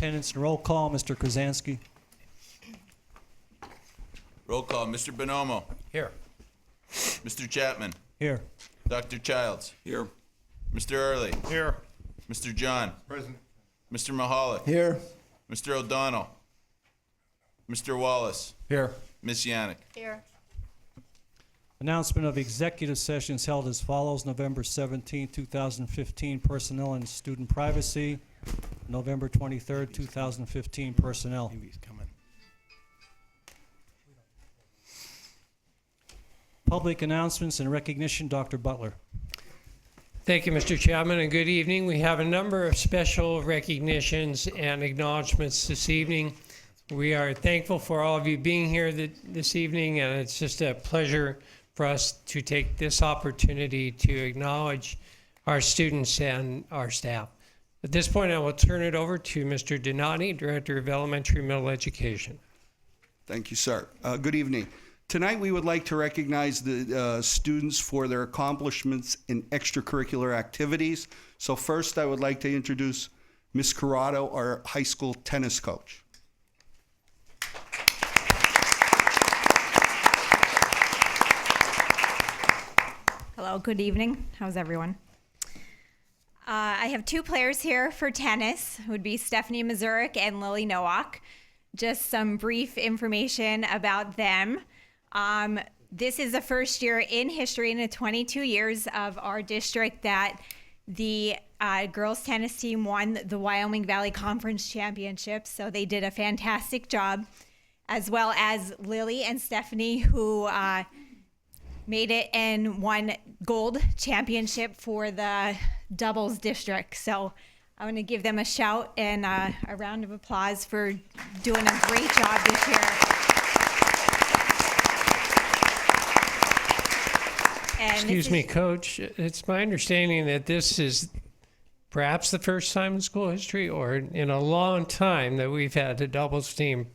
Attendance and roll call, Mr. Krasansky. Roll call, Mr. Bonomo. Here. Mr. Chapman. Here. Dr. Childs. Here. Mr. Early. Here. Mr. John. Present. Mr. Mahalik. Here. Mr. O'Donnell. Mr. Wallace. Here. Miss Yannick. Here. Announcement of executive sessions held as follows: November 17, 2015, personnel and student privacy. November 23, 2015, personnel. He's coming. Public announcements and recognition, Dr. Butler. Thank you, Mr. Chapman, and good evening. We have a number of special recognitions and acknowledgments this evening. We are thankful for all of you being here this evening, and it's just a pleasure for us to take this opportunity to acknowledge our students and our staff. At this point, I will turn it over to Mr. Donati, Director of Elementary Middle Education. Thank you, sir. Good evening. Tonight, we would like to recognize the students for their accomplishments in extracurricular activities. So first, I would like to introduce Ms. Corrado, our high school tennis coach. Hello, good evening. How's everyone? I have two players here for tennis. It would be Stephanie Mazurek and Lily Nowak. Just some brief information about them. This is the first year in history in the 22 years of our district that the girls tennis team won the Wyoming Valley Conference Championship. So they did a fantastic job, as well as Lily and Stephanie, who made it and won gold championship for the doubles district. So I want to give them a shout and a round of applause for doing a great job this year. And Excuse me, Coach. It's my understanding that this is perhaps the first time in school history or in a long time that we've had a doubles team.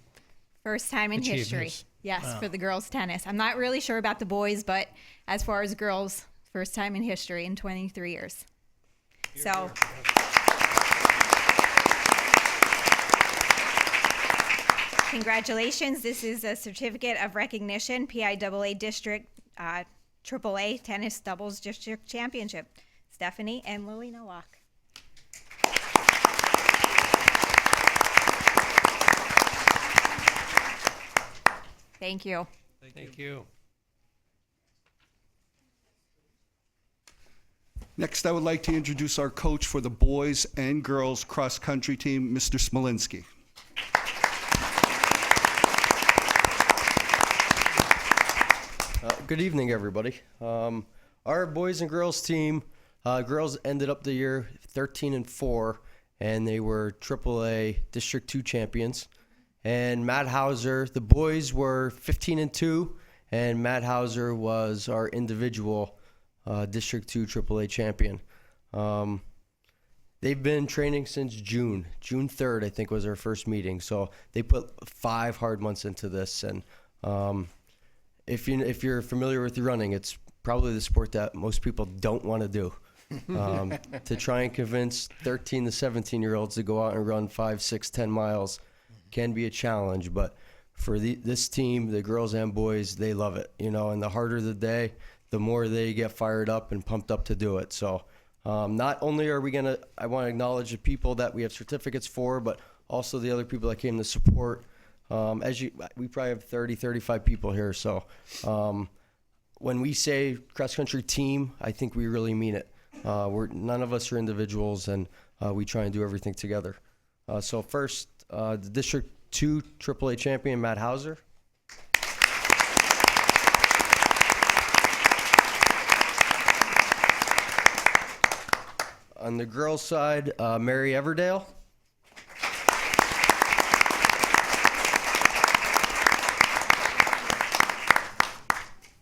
First time in history. Achievements. Yes, for the girls tennis. I'm not really sure about the boys, but as far as girls, first time in history in 23 years. So congratulations. This is a certificate of recognition, PIAA District AAA Tennis Doubles District Championship. Stephanie and Lily Nowak. Thank you. Thank you. Next, I would like to introduce our coach for the boys and girls cross-country team, Mr. Smolinski. Good evening, everybody. Our boys and girls team, girls ended up the year 13-4, and they were AAA District 2 champions. And Matt Hauser, the boys were 15-2, and Matt Hauser was our individual District 2 AAA champion. They've been training since June 3rd, I think, was our first meeting. So they put 5 hard months into this. And if you're familiar with running, it's probably the sport that most people don't want to do. To try and convince 13 to 17-year-olds to go out and run 5, 6, 10 miles can be a challenge, but for this team, the girls and boys, they love it, and the harder the day, the more they get fired up and pumped up to do it. So not only are we I want to acknowledge the people that we have certificates for, but also the other people that came to support. We probably have 30, 35 people here. So when we say cross-country team, I think we really mean it. None of us are individuals, and we try and do everything together. So first, the District 2 AAA champion, Matt Hauser. On the girls' side, Mary Everdale.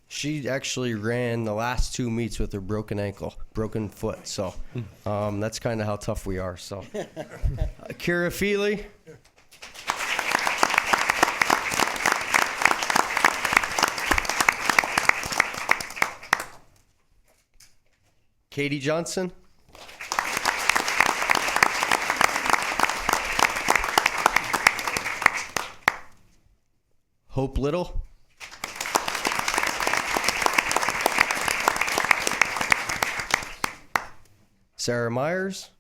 She actually ran the last 2 meets with her broken foot. So that's kind of how tough we are. So Kira Feely. Katie Johnson. Hope Little. Sarah Myers.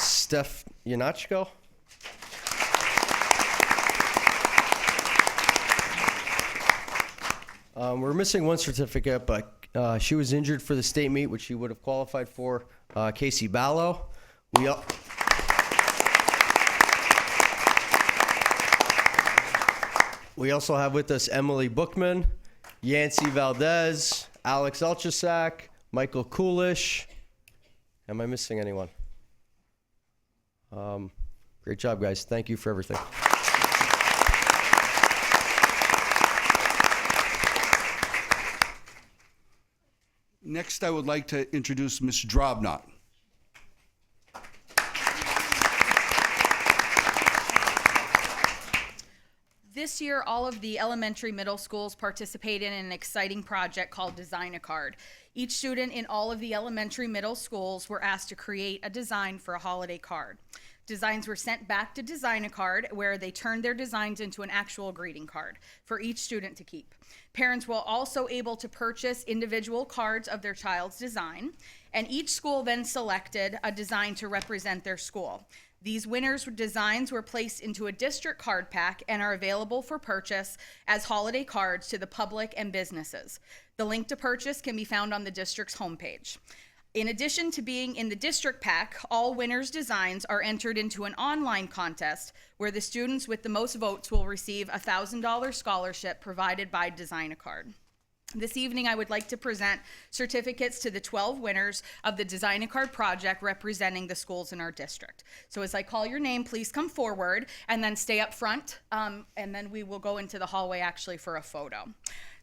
Steph Yanachko. We're missing one certificate, but she was injured for the state meet, which she would have qualified for. Casey Ballo. We also have with us Emily Bookman, Yancy Valdez, Alex Elchasak, Michael Coolish. Am I missing anyone? Great job, guys. Thank you for everything. Next, I would like to introduce Ms. Drobnot. This year, all of the elementary middle schools participated in an exciting project called Design a Card. Each student in all of the elementary middle schools were asked to create a design for a holiday card. Designs were sent back to Design a Card, where they turned their designs into an actual greeting card for each student to keep. Parents were also able to purchase individual cards of their child's design, and each school then selected a design to represent their school. These winners' designs were placed into a district card pack and are available for purchase as holiday cards to the public and businesses. The link to purchase can be found on the district's homepage. In addition to being in the district pack, all winners' designs are entered into an online contest where the students with the most votes will receive a $1,000 scholarship provided by Design a Card. This evening, I would like to present certificates to the 12 winners of the Design a Card project representing the schools in our district. So as I call your name, please come forward and then stay up front, and then we will go into the hallway actually for a photo.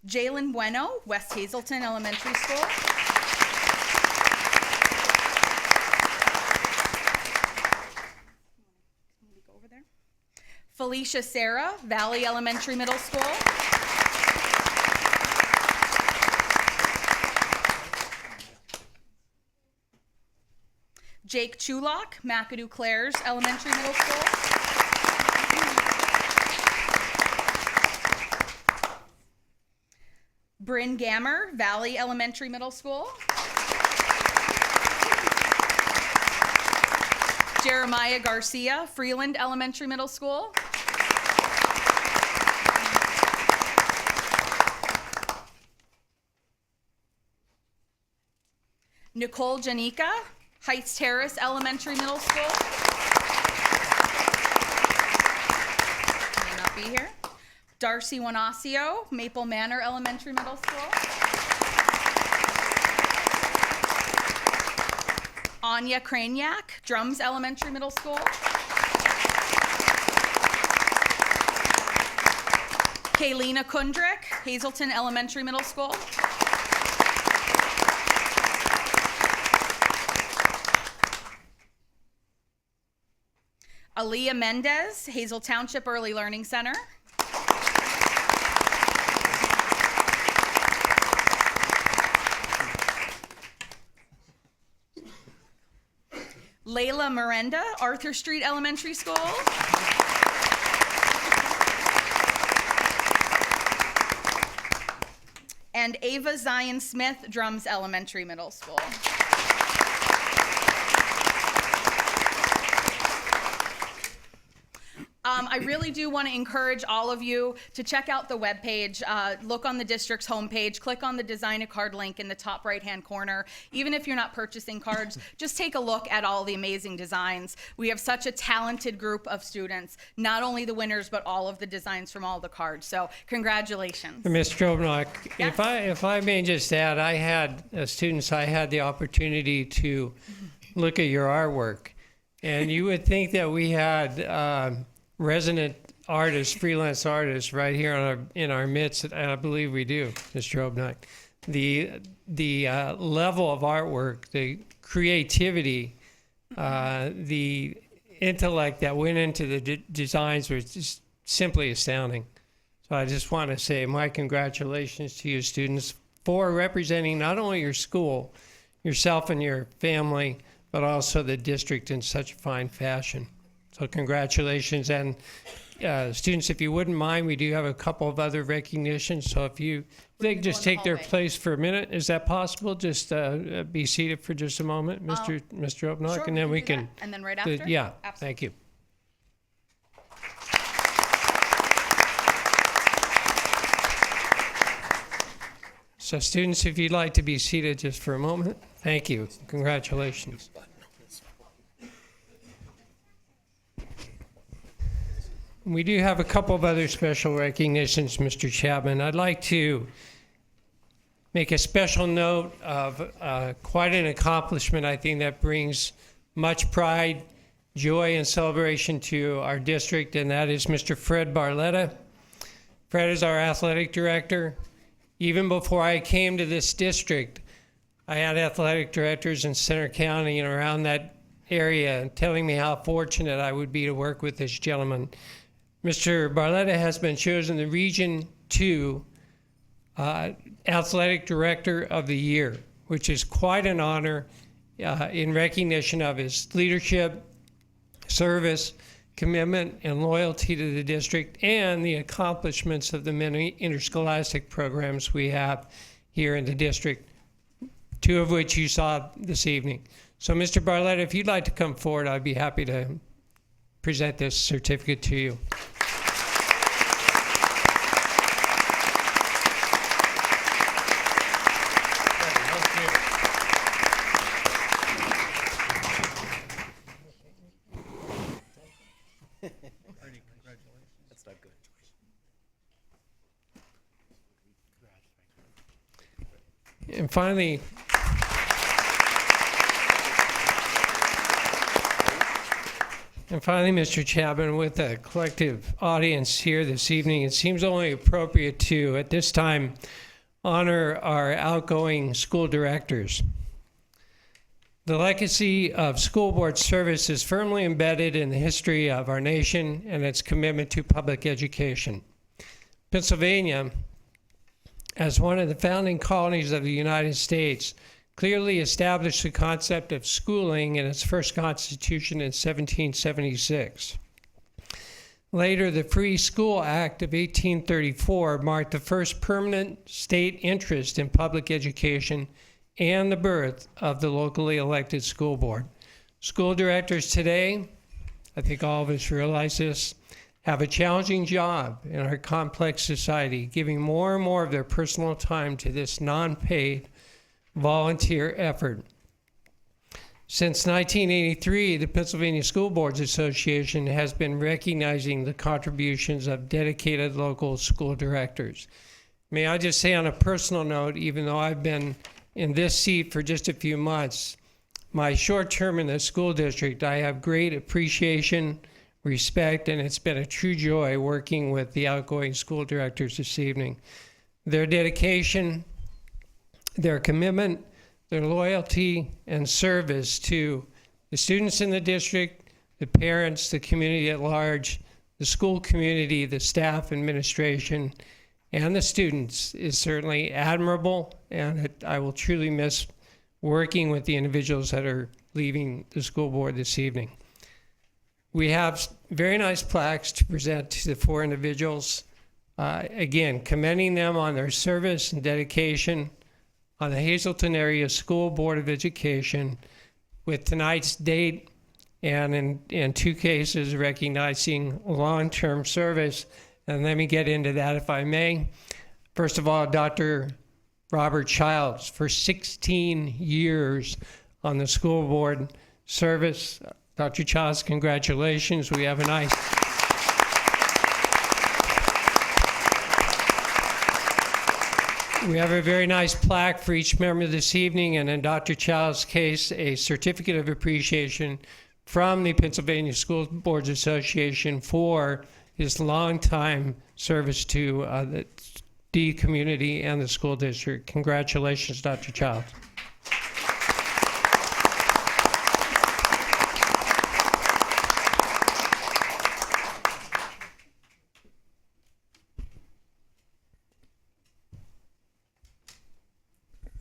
Jalen Bueno, West Hazleton Elementary School. Go over there. Felicia Sarah, Valley Elementary Middle School. Jake Chulak, McAdoo Clares Elementary Middle School. Bryn Gammer, Valley Elementary Middle School. Jeremiah Garcia, Freeland Elementary Middle School. Nicole Janika, Heights Terrace Elementary Middle School. May not be here. Darcy Wanasio, Maple Manor Elementary Middle School. Anya Kraniak, Drums Elementary Middle School. Kaylina Kundrick, Hazleton Elementary Middle School. Aaliyah Mendez, Hazel Township Early Learning Center. Layla Miranda, Arthur Street Elementary School. And Ava Zion Smith, Drums Elementary Middle School. I really do want to encourage all of you to check out the webpage, look on the district's homepage, click on the Design a Card link in the top right-hand corner. Even if you're not purchasing cards, just take a look at all the amazing designs. We have such a talented group of students, not only the winners, but all of the designs from all the cards. So congratulations. Ms. Strobnock, Yes. if I may just add, I had students, I had the opportunity to look at your artwork, and you would think that we had resident artists, freelance artists, right here in our midst, and I believe we do, Ms. Strobnock. The level of artwork, the creativity, the intellect that went into the designs was just simply astounding. So I just want to say my congratulations to you students for representing not only your school, yourself and your family, but also the district in such a fine fashion. So congratulations. And students, if you wouldn't mind, we do have a couple of other recognitions. So if they could just in the take their hallway. place for a minute, is that possible? Just be seated for just a moment, Mr. Opnock, Sure, and then we do can. that. And then right do- after? Yeah, Absolutely. thank you. So students, if you'd like to be seated just for a moment, thank you. Congratulations. We do have a couple of other special recognitions, Mr. Chapman. I'd like to make a special note of quite an accomplishment, I think, that brings much pride, joy, and celebration to our district, and that is Mr. Fred Barletta. Fred is our athletic director. Even before I came to this district, I had athletic directors in Center County and around that area telling me how fortunate I would be to work with this gentleman. Mr. Barletta has been chosen the Region 2 Athletic Director of the Year, which is quite an honor in recognition of his leadership, service, commitment, and loyalty to the district, and the accomplishments of the many interscholastic programs we have here in the district, two of which you saw this evening. So, Mr. Barletta, if you'd like to come forward, I'd be happy to present this certificate to you. And finally, Mr. Chapman, with a collective audience here this evening, it seems only appropriate to, at this time, honor our outgoing school directors. The legacy of school board service is firmly embedded in the history of our nation and its commitment to public education. Pennsylvania, as one of the founding colonies of the United States, clearly established the concept of schooling in its first constitution in 1776. Later, the Free School Act of 1834 marked the first permanent state interest in public education and the birth of the locally elected school board. School directors today, I think all of us realize this, have a challenging job in our complex society, giving more and more of their personal time to this non-paid volunteer effort. Since 1983, the Pennsylvania School Boards Association has been recognizing the contributions of dedicated local school directors. May I just say on a personal note, even though I've been in this seat for just a few months, my short term in the school district, I have great appreciation, respect, and it's been a true joy working with the outgoing school directors this evening. Their dedication, their commitment, their loyalty and service to the students in the district, the parents, the community at large, the school community, the staff, administration, and the students is certainly admirable, and I will truly miss working with the individuals that are leaving the school board this evening. We have very nice plaques to present to the four individuals, again, commending them on their service and dedication on the Hazleton Area School Board of Education, with tonight's date and in two cases recognizing long-term service. And let me get into that if I may. First of all, Dr. Robert Childs for 16 years on the school board service. Dr. Childs, congratulations. We have a nice We have a very nice plaque for each member this evening, and in Dr. Child's case, a certificate of appreciation from the Pennsylvania School Boards Association for his longtime service to the D community and the school district. Congratulations, Dr. Child.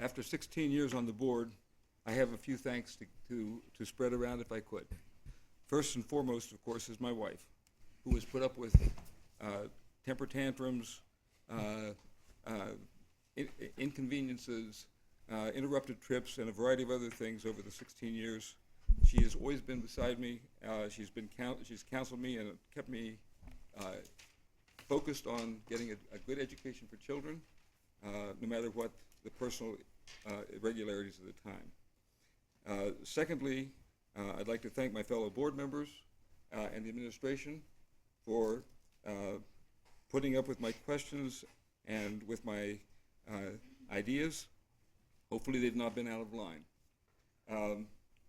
After 16 years on the board, I have a few thanks to spread around if I could. First and foremost, of course, is my wife, who has put up with temper tantrums, inconveniences, interrupted trips, and a variety of other things over the 16 years. She has always been beside me. She's counseled me and kept me focused on getting a good education for children, no matter what the personal irregularities of the time. Secondly, I'd like to thank my fellow board members and the administration for putting up with my questions and with my ideas. Hopefully they've not been out of line.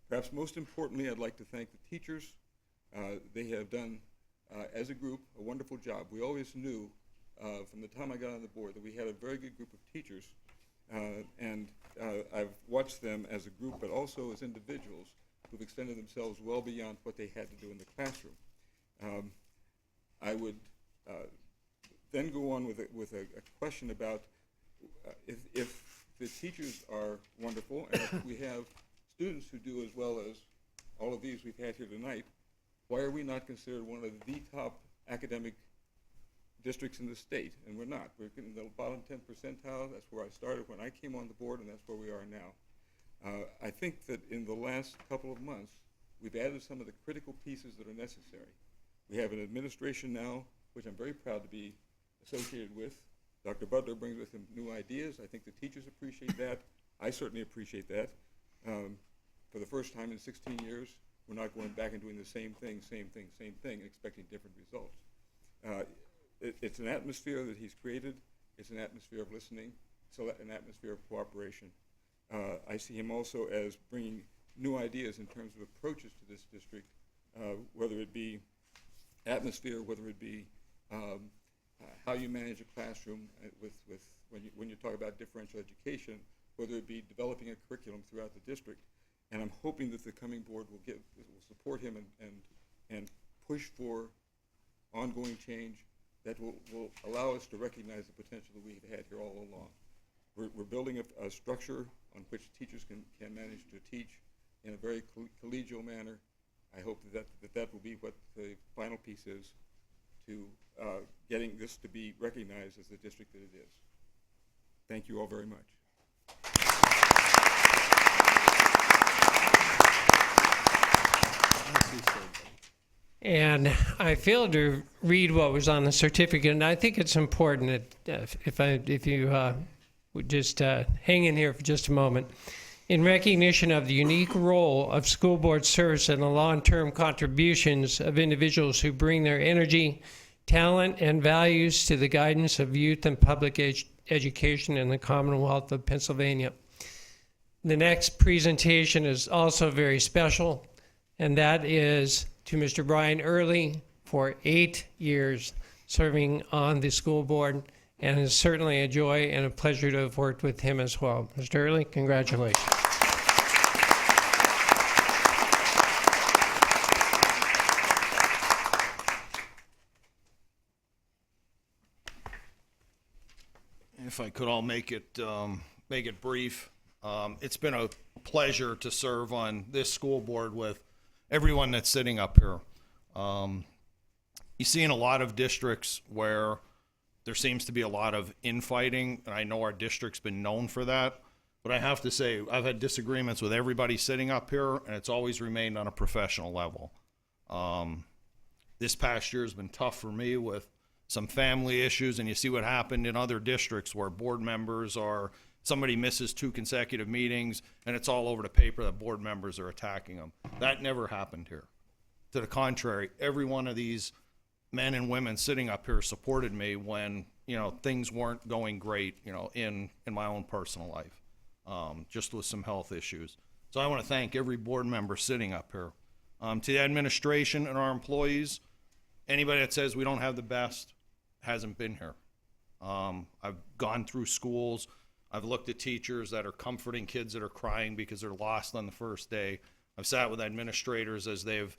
Perhaps most importantly, I'd like to thank the teachers. They have done, as a group, a wonderful job. We always knew from the time I got on the board that we had a very good group of teachers, and I've watched them as a group, but also as individuals who've extended themselves well beyond what they had to do in the classroom. I would then go on with a question about if the teachers are wonderful, and if we have students who do as well as all of these we've had here tonight, why are we not considered one of the top academic districts in the state? And we're not. We're in the bottom 10 percentile. That's where I started when I came on the board, and that's where we are now. I think that in the last couple of months, we've added some of the critical pieces that are necessary. We have an administration now, which I'm very proud to be associated with. Dr. Butler brings with him new ideas. I think the teachers appreciate that. I certainly appreciate that. For the first time in 16 years, we're not going back and doing the same thing, and expecting different results. It's an atmosphere that he's created. It's an atmosphere of listening. It's an atmosphere of cooperation. I see him also as bringing new ideas in terms of approaches to this district, whether it be atmosphere, whether it be how you manage a classroom when you talk about differential education, whether it be developing a curriculum throughout the district. And I'm hoping that the coming board will support him and push for ongoing change that will allow us to recognize the potential that we've had here all along. We're building a structure on which teachers can manage to teach in a very collegial manner. I hope that will be what the final piece is to getting this to be recognized as the district that it is. Thank you all very much. And I failed to read what was on the certificate, and I think it's important that if you would just hang in here for just a moment. In recognition of the unique role of school board service and the long-term contributions of individuals who bring their energy, talent, and values to the guidance of youth and public education in the Commonwealth of Pennsylvania. The next presentation is also very special, and that is to Mr. Brian Early for 8 years serving on the school board, and it's certainly a joy and a pleasure to have worked with him as well. Mr. Early, congratulations. If I could all make it brief. It's been a pleasure to serve on this school board with everyone that's sitting up here. You see in a lot of districts where there seems to be a lot of infighting, and I know our district's been known for that, but I have to say I've had disagreements with everybody sitting up here, and it's always remained on a professional level. This past year has been tough for me with some family issues, and you see what happened in other districts where board members are, somebody misses 2 consecutive meetings, and it's all over the paper that board members are attacking them. That never happened here. To the contrary, every one of these men and women sitting up here supported me when, things weren't going great, in my own personal life, just with some health issues. So I want to thank every board member sitting up here. To the administration and our employees, anybody that says we don't have the best hasn't been here. I've gone through schools. I've looked at teachers that are comforting kids that are crying because they're lost on the first day. I've sat with administrators as they've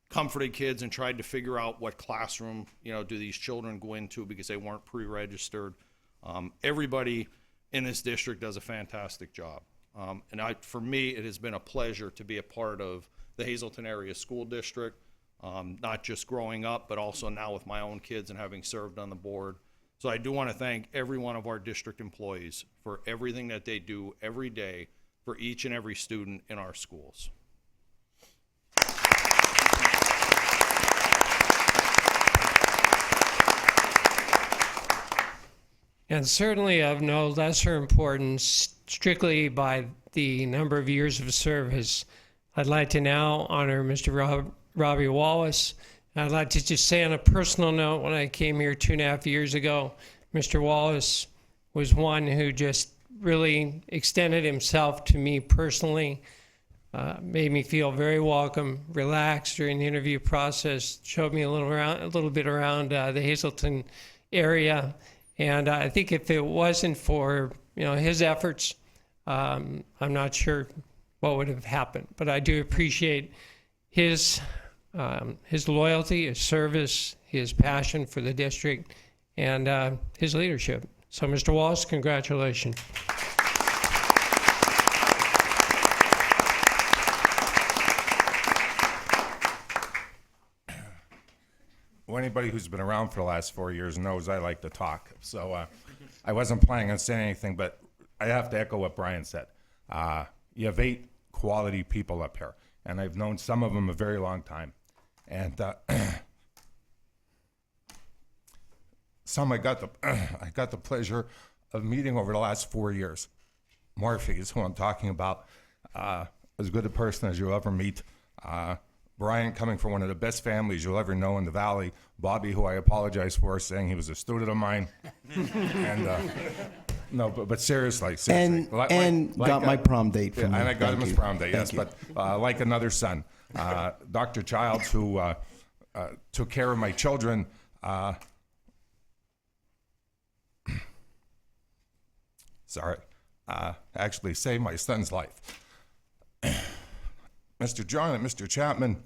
comforted kids and tried to figure out what classroom, do these children go into because they weren't pre-registered. Everybody in this district does a fantastic job. For me, it has been a pleasure to be a part of the Hazleton Area School District, not just growing up, but also now with my own kids and having served on the board. So I do want to thank every one of our district employees for everything that they do every day for each and every student in our schools. And certainly of no lesser importance, strictly by the number of years of service, I'd like to now honor Mr. Robbie Wallace. I'd like to just say on a personal note, when I came here 2.5 years ago, Mr. Wallace was one who just really extended himself to me personally, made me feel very welcome, relaxed during the interview process, showed me a little bit around the Hazleton area. And I think if it wasn't for his efforts, I'm not sure what would have happened. But I do appreciate his loyalty, his service, his passion for the district, and his leadership. So, Mr. Wallace, congratulations. Well, anybody who's been around for the last 4 years knows I like to talk. So I wasn't planning on saying anything, but I have to echo what Brian said. You have 8 quality people up here, and I've known some of them a very long time. And some I got the pleasure of meeting over the last 4 years. Morphy is who I'm talking about. As good a person as you'll ever meet. Brian, coming from one of the best families you'll ever know in the Valley. Bobby, who I apologize for saying he was a student of mine. And no, but seriously. And got my prom date from yeah, you. and I got Thank him his you. prom date, Thank yes. you. But like another son. Dr. Childs, who took care of my children. Actually saved my son's life. Mr. John and Mr. Chapman,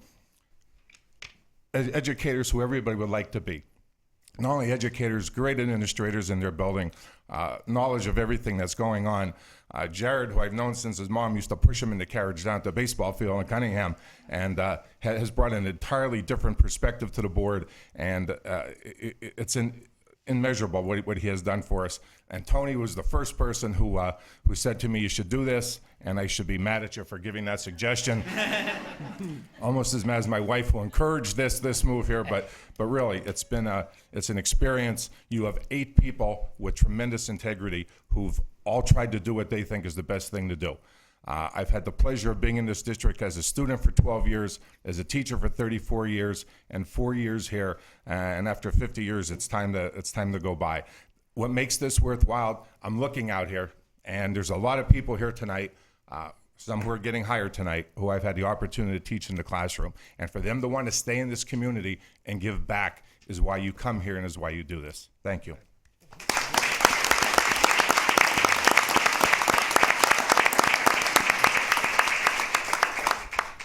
educators who everybody would like to be. Not only educators, great administrators in their building, knowledge of everything that's going on. Jared, who I've known since his mom used to push him in the carriage down to the baseball field in Cunningham, and has brought an entirely different perspective to the board, and it's immeasurable what he has done for us. And Tony was the first person who said to me, "You should do this," and I should be mad at you for giving that suggestion. Almost as mad as my wife, who encouraged this move here. But really, it's an experience. You have 8 people with tremendous integrity who've all tried to do what they think is the best thing to do. I've had the pleasure of being in this district as a student for 12 years, as a teacher for 34 years, and 4 years here. And after 50 years, it's time to go by. What makes this worthwhile, I'm looking out here, and there's a lot of people here tonight, some who are getting hired tonight, who I've had the opportunity to teach in the classroom. And for them to want to stay in this community and give back is why you come here and is why you do this. Thank you.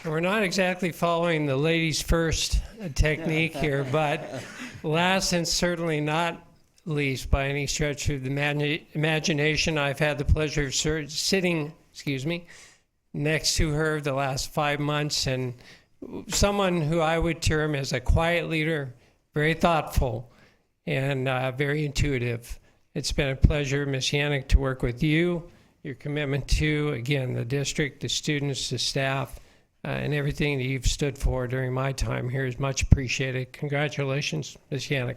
We're not exactly following the ladies first technique here, but last and certainly not least by any stretch of the imagination, I've had the pleasure of sitting, next to her the last 5 months, and someone who I would term as a quiet leader, very thoughtful, and very intuitive. It's been a pleasure, Ms. Yannick, to work with you, your commitment to, again, the district, the students, the staff, and everything that you've stood for during my time here is much appreciated. Congratulations, Ms. Yannick.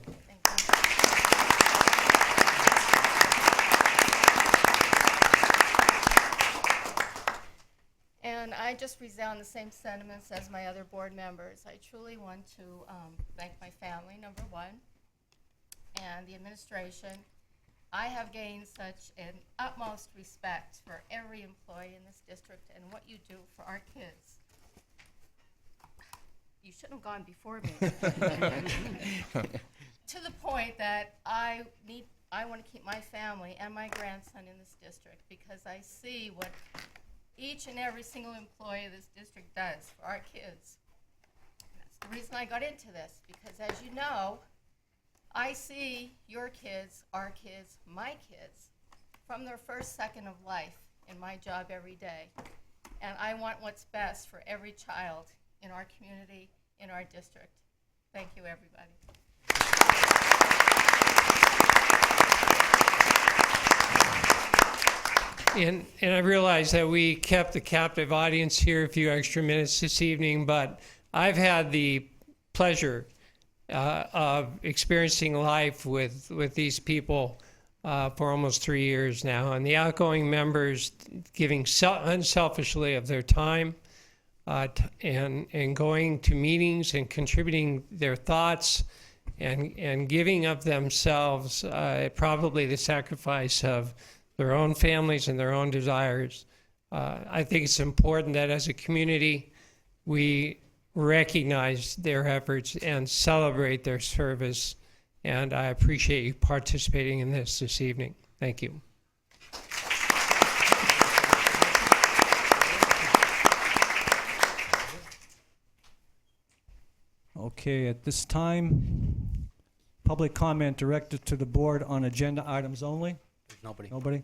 And I just resound the same sentiments as my other board members. I truly want to thank my family, number one, and the administration. I have gained such an utmost respect for every employee in this district and what you do for our kids. You shouldn't have gone before me. To the point that I want to keep my family and my grandson in this district because I see what each and every single employee of this district does for our kids. And that's the reason I got into this, because as you know, I see your kids, our kids, my kids, from their first second of life. in my job every day. And I want what's best for every child in our community, in our district. Thank you, everybody. And I realize that we kept a captive audience here a few extra minutes this evening, but I've had the pleasure of experiencing life with these people for almost 3 years now. And the outgoing members giving unselfishly of their time and going to meetings and contributing their thoughts and giving of themselves, probably the sacrifice of their own families and their own desires. I think it's important that as a community, we recognize their efforts and celebrate their service. And I appreciate you participating in this evening. Thank you. Okay, at this time, public comment directed to the board on agenda items only. Nobody. Nobody?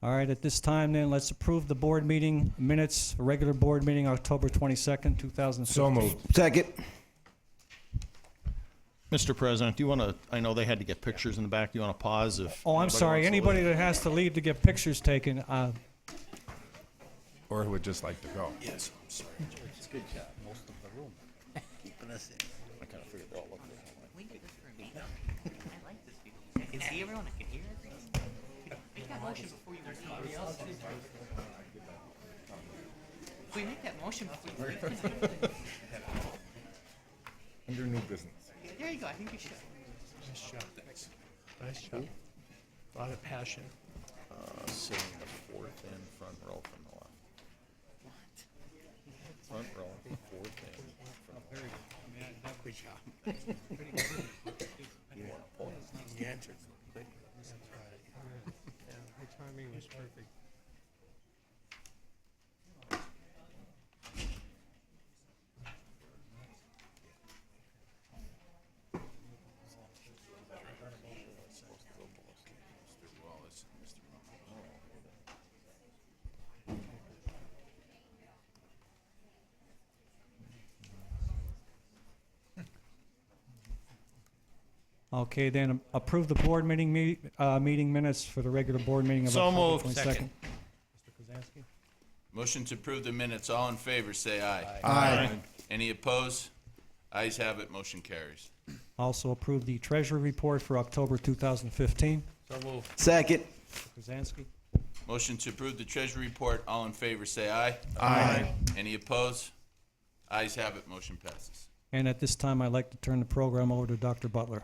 All right, at this time then, let's approve the board meeting minutes, regular board meeting, October 22nd, 2015. So moved. Second. Mr. President, do you want to, I know they had to get pictures in the back. Do you want to pause if? Oh, I'm sorry, anybody that has to leave to get pictures taken, Or who would just like to go? Yes, I'm sorry. It's a good job. Most of the room. Keeping us in. I kind of figured they'll look there. I like this people. I can see everyone. I can hear everything. Make that motion before you leave. Somebody else did. Will you make that motion before you leave? Under new business. There you go. I think you should. Nice job. Thanks. Nice job. A lot of passion. Sitting in the fourth and front row from the left. Front row, fourth and front row. Good job. You want to pull it? You answered. Her timing was perfect. okay, then approve the board meeting meeting minutes for the regular board meeting of So October moved. 22nd. Second. Mr. Kozansky? Motion to approve the minutes. All in favor, say aye. Aye. Any opposed? Ayes have it, motion carries. Also approve the treasury report for October 2015. So moved. Second. Mr. Kozansky? Motion to approve the treasury report. All in favor, say aye. Aye. Any opposed? Ayes have it, motion passes. And at this time, I'd like to turn the program over to Dr. Butler.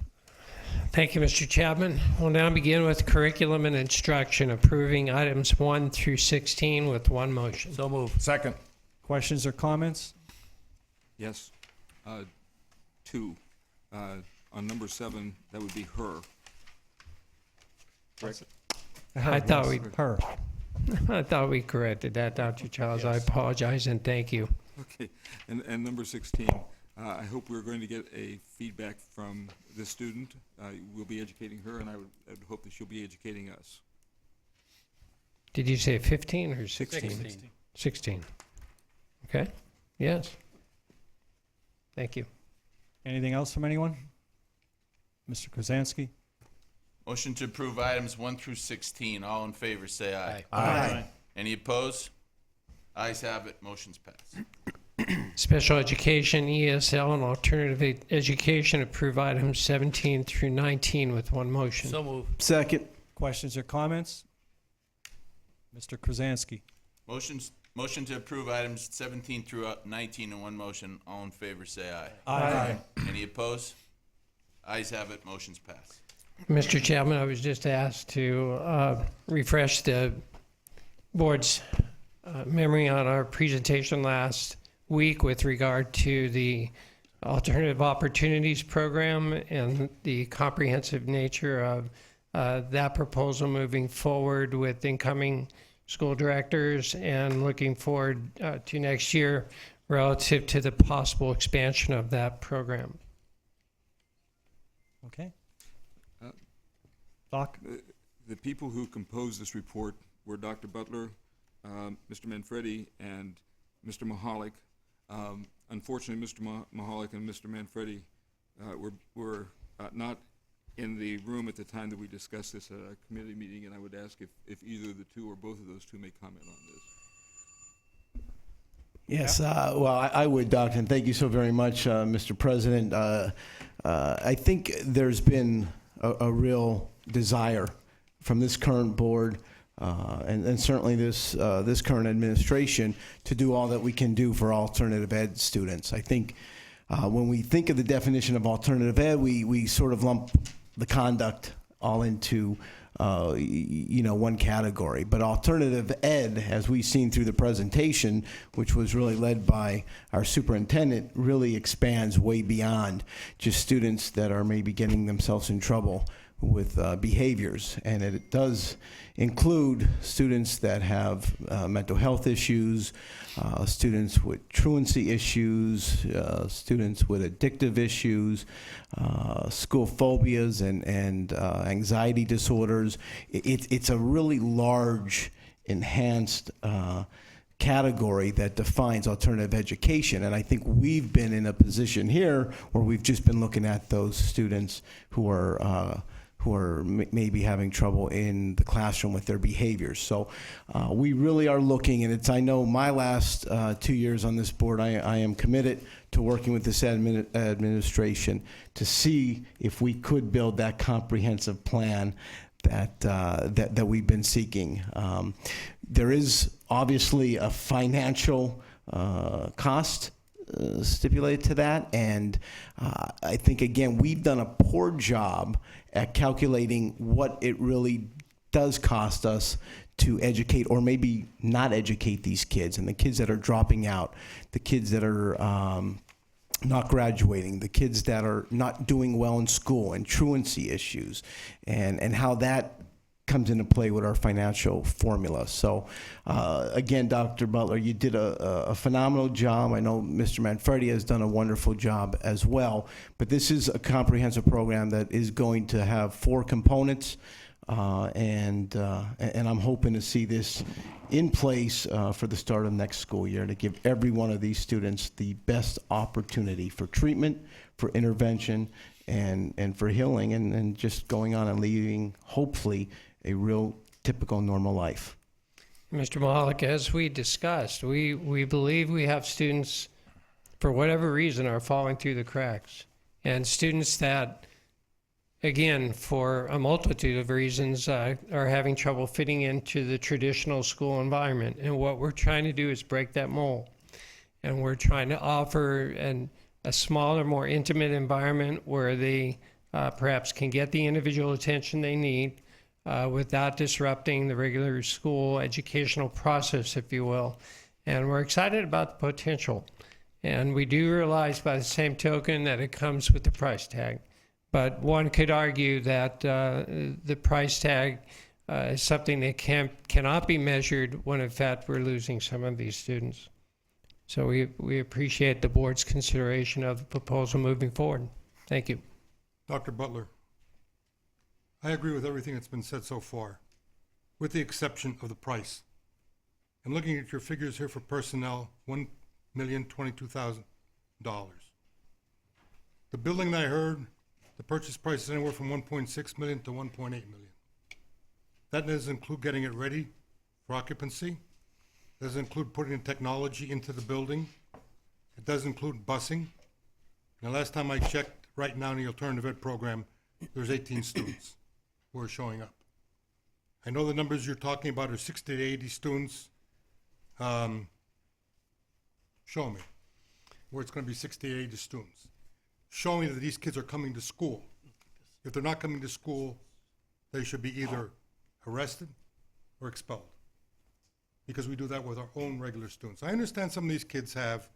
Thank you, Mr. Chapman. We'll now begin with curriculum and instruction, approving items 1 through 16 with one motion. So moved. Second. Questions or comments? Yes. Two. On number 7, that would be her. Correct? I thought we Her. I thought we corrected that, Dr. Childs. I apologize and thank you. Okay. And number 16, I hope we're going to get a feedback from this student. We'll be educating her, and I would hope that she'll be educating us. Did you say 15 or 16? 16. 16. Okay. Yes. Thank you. Anything else from anyone? Mr. Kozansky? Motion to approve items 1 through 16. All in favor, say aye. Aye. Any opposed? Ayes have it, motion's passed. Special education, ESL, and alternative education, approve items 17 through 19 with one motion. So moved. Second. Questions or comments? Mr. Kozansky? Motion to approve items 17 through 19 in one motion. All in favor, say aye. Aye. Any opposed? Ayes have it, motion's passed. Mr. Chapman, I was just asked to refresh the board's memory on our presentation last week with regard to the Alternative Opportunities Program and the comprehensive nature of that proposal moving forward with incoming school directors and looking forward to next year relative to the possible expansion of that program. Okay. Doc? The people who composed this report were Dr. Butler, Mr. Manfredi, and Mr. Mahalik. Unfortunately, Mr. Mahalik and Mr. Manfredi were not in the room at the time that we discussed this at a committee meeting, and I would ask if either of the two or both of those two may comment on this. Yes, well, I would, Doctor, and thank you so very much, Mr. President. I think there's been a real desire from this current board and certainly this current administration to do all that we can do for alternative ed students. I think when we think of the definition of alternative ed, we sort of lump the conduct all into one category. But alternative ed, as we've seen through the presentation, which was really led by our superintendent, really expands way beyond just students that are maybe getting themselves in trouble with behaviors, and it does include students that have mental health issues, students with truancy issues, students with addictive issues, school phobias and anxiety disorders. It's a really large, enhanced category that defines alternative education, and I think we've been in a position here where we've just been looking at those students who are maybe having trouble in the classroom with their behaviors. So we really are looking, and I know my last 2 years on this board, I am committed to working with this administration to see if we could build that comprehensive plan that we've been seeking. There is obviously a financial cost stipulated to that, and I think, again, we've done a poor job at calculating what it really does cost us to educate or maybe not educate these kids, and the kids that are dropping out, the kids that are not graduating, the kids that are not doing well in school, and truancy issues, and how that comes into play with our financial formula. So again, Dr. Butler, you did a phenomenal job. I know Mr. Manfredi has done a wonderful job as well, but this is a comprehensive program that is going to have 4 components, and I'm hoping to see this in place for the start of next school year to give every one of these students the best opportunity for treatment, for intervention, and for healing, and just going on and leading, hopefully, a real typical normal life. Mr. Mahalik, as we discussed, we believe we have students, for whatever reason, are falling through the cracks. And students that, again, for a multitude of reasons, are having trouble fitting into the traditional school environment. And what we're trying to do is break that mold. And we're trying to offer a smaller, more intimate environment where they perhaps can get the individual attention they need without disrupting the regular school educational process, if you will. And we're excited about the potential. And we do realize by the same token that it comes with the price tag. But one could argue that the price tag is something that cannot be measured when in fact we're losing some of these students. So we appreciate the board's consideration of the proposal moving forward. Thank you. Dr. Butler, I agree with everything that's been said so far, with the exception of the price. And looking at your figures here for personnel, $1,022,000. The building that I heard, the purchase price is anywhere from $1.6 million to $1.8 million. That doesn't include getting it ready for occupancy. It doesn't include putting in technology into the building. It does include busing. And the last time I checked, right now in the alternative ed program, there's 18 students who are showing up. I know the numbers you're talking about are 60 to 80 students. Show me where it's going to be 60 to 80 students. Show me that these kids are coming to school. If they're not coming to school, they should be either arrested or expelled, because we do that with our own regular students. I understand some of these kids have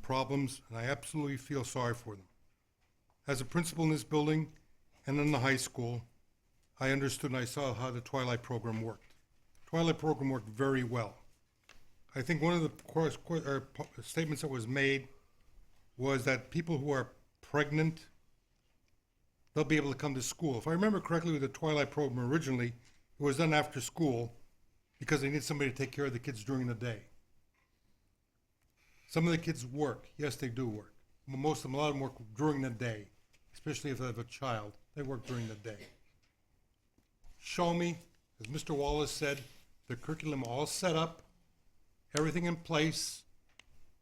problems, and I absolutely feel sorry for them. As a principal in this building and in the high school, I understood and I saw how the Twilight program worked. Twilight program worked very well. I think one of the statements that was made was that people who are pregnant, they'll be able to come to school. If I remember correctly with the Twilight program originally, it was done after school, because they need somebody to take care of the kids during the day. Some of the kids work. Yes, they do work. Most of them, a lot of them work during the day, especially if they have a child. They work during the day. Show me, as Mr. Wallace said, the curriculum all set up, everything in place.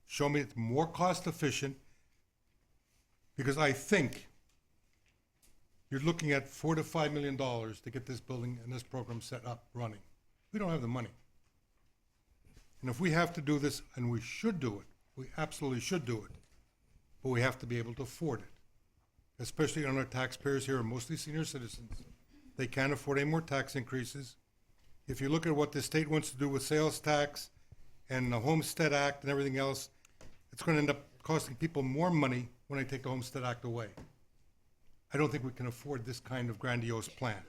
Show me it's more cost efficient, because I think you're looking at $4 to $5 million to get this building and this program set up, running. We don't have the money. And if we have to do this, and we should do it, we absolutely should do it, but we have to be able to afford it, especially on our taxpayers here are mostly senior citizens. They can't afford any more tax increases. If you look at what the state wants to do with sales tax and the Homestead Act and everything else, it's going to end up costing people more money when they take the Homestead Act away. I don't think we can afford this kind of grandiose plan.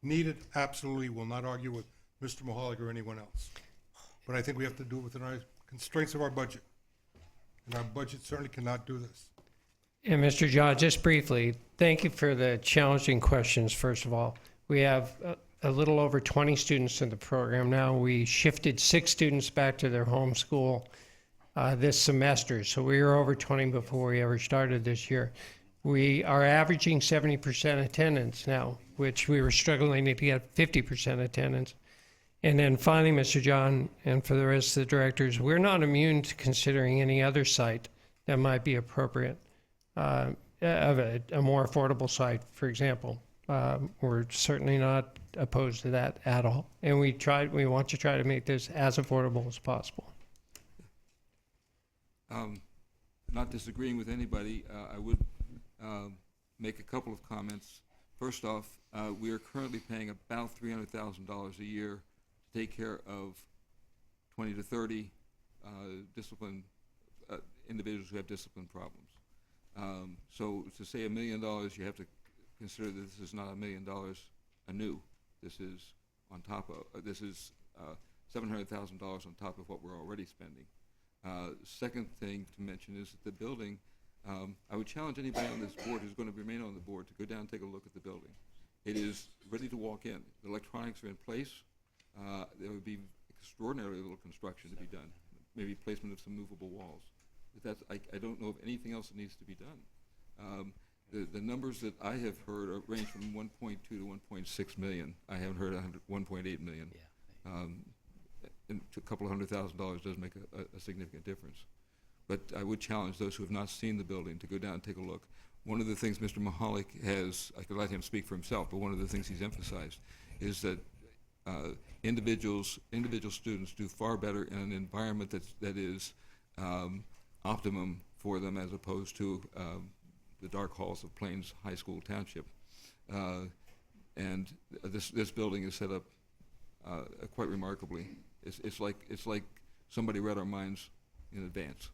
Needed, absolutely, will not argue with Mr. Mahalik or anyone else. But I think we have to do it within our constraints of our budget. And our budget certainly cannot do this. And Mr. John, just briefly, thank you for the challenging questions, first of all. We have a little over 20 students in the program now. We shifted 6 students back to their home school this semester, so we were over 20 before we ever started this year. We are averaging 70% attendance now, which we were struggling to get 50% attendance. And then finally, Mr. John, and for the rest of the directors, we're not immune to considering any other site that might be appropriate, of a more affordable site, for example. We're certainly not opposed to that at all. And we want to try to make this as affordable as possible. Not disagreeing with anybody, I would make a couple of comments. First off, we are currently paying about $300,000 a year to take care of 20 to 30 individuals who have discipline problems. So to say $1 million, you have to consider that this is not $1 million anew. This is on top of, this is $700,000 on top of what we're already spending. Second thing to mention is that the building, I would challenge anybody on this board who's going to remain on the board to go down and take a look at the building. It is ready to walk in. The electronics are in place. There would be extraordinary little construction to be done, maybe placement of some movable walls. But that's, I don't know of anything else that needs to be done. The numbers that I have heard range from 1.2 to 1.6 million. I haven't heard 1.8 million. Yeah. And a couple of $100,000 does make a significant difference. But I would challenge those who have not seen the building to go down and take a look. One of the things Mr. Mahalik has, I could let him speak for himself, but one of the things he's emphasized is that individual students do far better in an environment that is optimum for them as opposed to the dark halls of Plains High School Township. And this building is set up quite remarkably. It's like somebody read our minds in advance.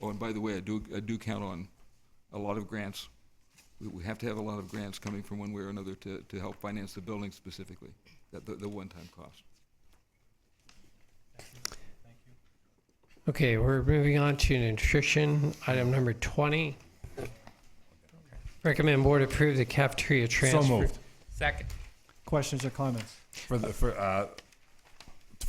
Oh, and by the way, I do count on a lot of grants. We have to have a lot of grants coming from one way or another to help finance the building specifically, the one-time cost. Okay, we're moving on to nutrition, item number 20. Recommend board approve the cafeteria transfer. So moved. Second. Questions or comments? For the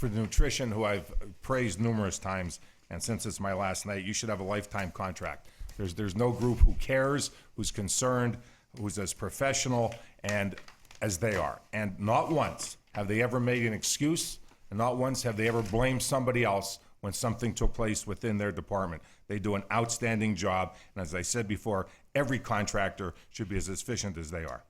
nutrition, who I've praised numerous times, and since it's my last night, you should have a lifetime contract. There's no group who cares, who's concerned, who's as professional and as they are. And not once have they ever made an excuse, and not once have they ever blamed somebody else when something took place within their department. They do an outstanding job, and as I said before, every contractor should be as efficient as they are.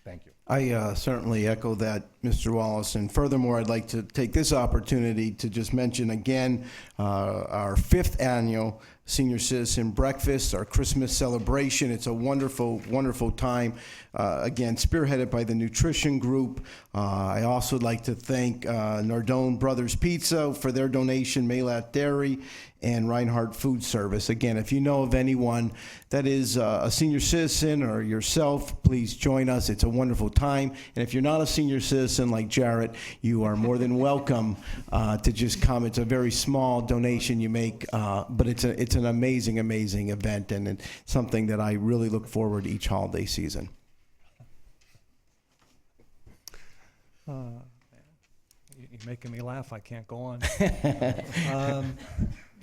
Thank you. I certainly echo that, Mr. Wallace. And furthermore, I'd like to take this opportunity to just mention again our 5th annual Senior Citizen Breakfast, our Christmas celebration. It's a wonderful, wonderful time, again, spearheaded by the nutrition group. I also would like to thank Nardone Brothers Pizza for their donation, Malat Dairy, and Reinhardt Food Service. Again, if you know of anyone that is a senior citizen or yourself, please join us. It's a wonderful time. And if you're not a senior citizen, person like Jarrett, you are more than welcome to just come. It's a very small donation you make, but it's an amazing, amazing event, and it's something that I really look forward to each holiday season. You're making me laugh. I can't go on.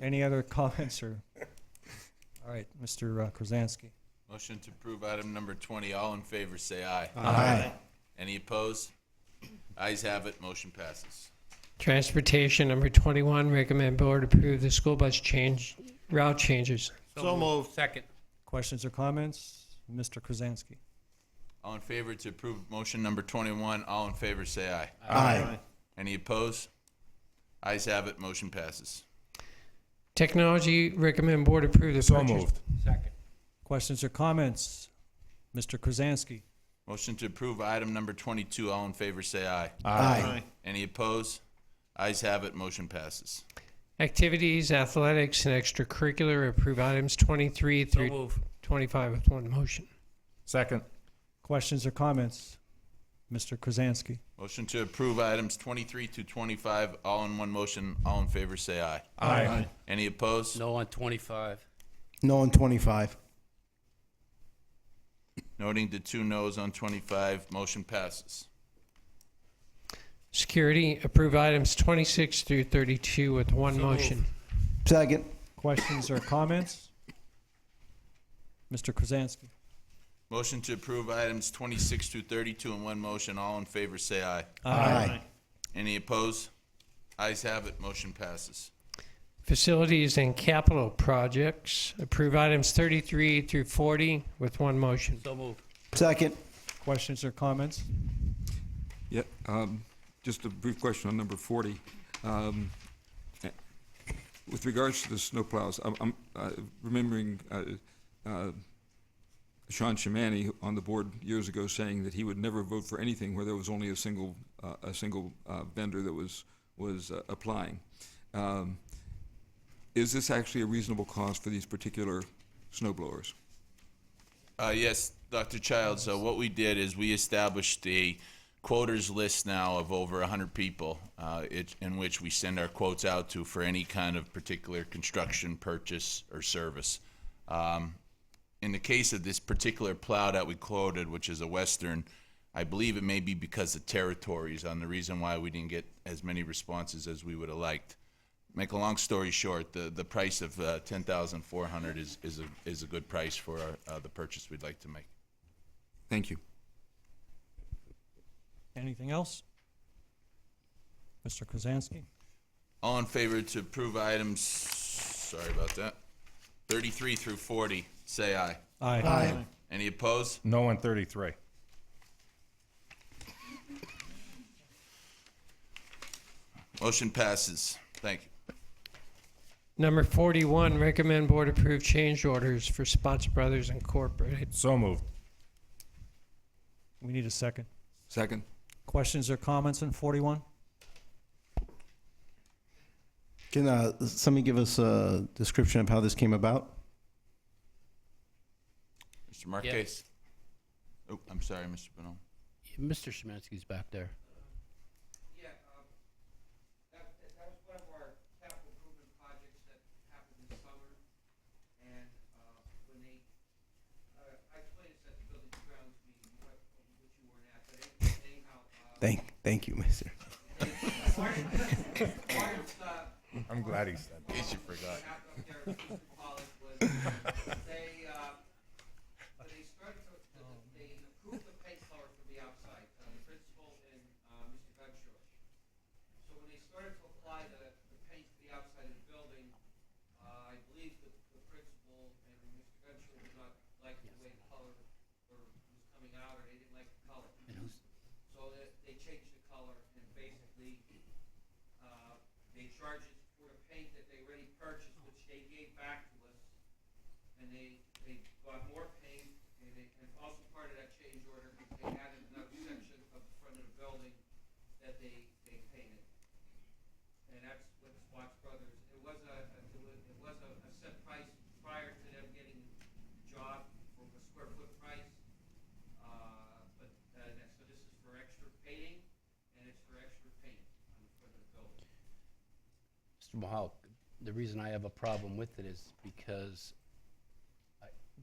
Any other comments or? All right, Mr. Krasansky. Motion to approve item number 20. All in favor, say aye. Aye. Any opposed? Ayes have it, motion passes. Transportation, number 21, recommend board approve the school bus route changes. So moved. Second. Questions or comments? Mr. Krasansky. All in favor to approve motion number 21. All in favor, say aye. Aye. Any opposed? Ayes have it, motion passes. Technology, recommend board approve the So purchase. moved. Second. Questions or comments? Mr. Krasansky. Motion to approve item number 22. All in favor, say aye. Aye. Any opposed? Ayes have it, motion passes. Activities, athletics, and extracurricular, approve items 23 So through move. 25 with one motion. Second. Questions or comments? Mr. Krasansky. Motion to approve items 23 to 25, all in one motion. All in favor, say aye. Aye. Any opposed? No on 25. No on 25. Noting the 2 noes on 25, motion passes. Security, approve items 26 through 32 with one motion. Second. Questions or comments? Mr. Krasansky. Motion to approve items 26 to 32 in one motion. All in favor, say aye. Aye. Any opposed? Ayes have it, motion passes. Facilities and capital projects, approve items 33 through 40 with one motion. So move. Second. Questions or comments? Yeah, just a brief question on number 40. With regards to the snowplows, I'm remembering Sean Shimani on the board years ago saying that he would never vote for anything where there was only a single vendor that was applying. Is this actually a reasonable cost for these particular snow blowers? Yes, Dr. Childs, what we did is we established a quoters list now of over 100 people in which we send our quotes out to for any kind of particular construction, purchase, or service. In the case of this particular plow that we quoted, which is a Western, I believe it may be because of territories on the reason why we didn't get as many responses as we would have liked. Make a long story short, the price of $10,400 is a good price for the purchase we'd like to make. Thank you. Anything else? Mr. Krasansky. All in favor to approve items, sorry about that, 33 through 40, say aye. Aye. Aye. Any opposed? No on 33. Motion passes. Thank you. Number 41, recommend board approve change orders for Spots Brothers Incorporated. So moved. We need a second. Second. Questions or comments on 41? Can somebody give us a description of how this came about? Mr. Marquez? Oh, I'm sorry, Mr. Bonneau. Mr. Szymanski's back there. Yeah, that was one of our capital improvement projects that happened this summer. And when they, I explained this at the building grounds meeting, which you weren't at, but anyhow. Thank you, Mr. I'm glad he said that. In case you forgot. They started to, they approved the paint color from the outside, the principal and Mr. Gunshaw. So when they started to apply the paint to the outside of the building, I believe the principal and Mr. Gunshaw did not like the way the color was coming out, or they didn't like the color. So they changed the color, and basically they charged us for the paint that they already purchased, which they gave back to us, and they bought more paint, and also part of that change order, they added another section of the front of the building that they painted, and that's what Spots Brothers. It was a set price prior to them getting the job for a square foot price, but so this is for extra painting Mr. Mahal, the reason I have a problem with it is because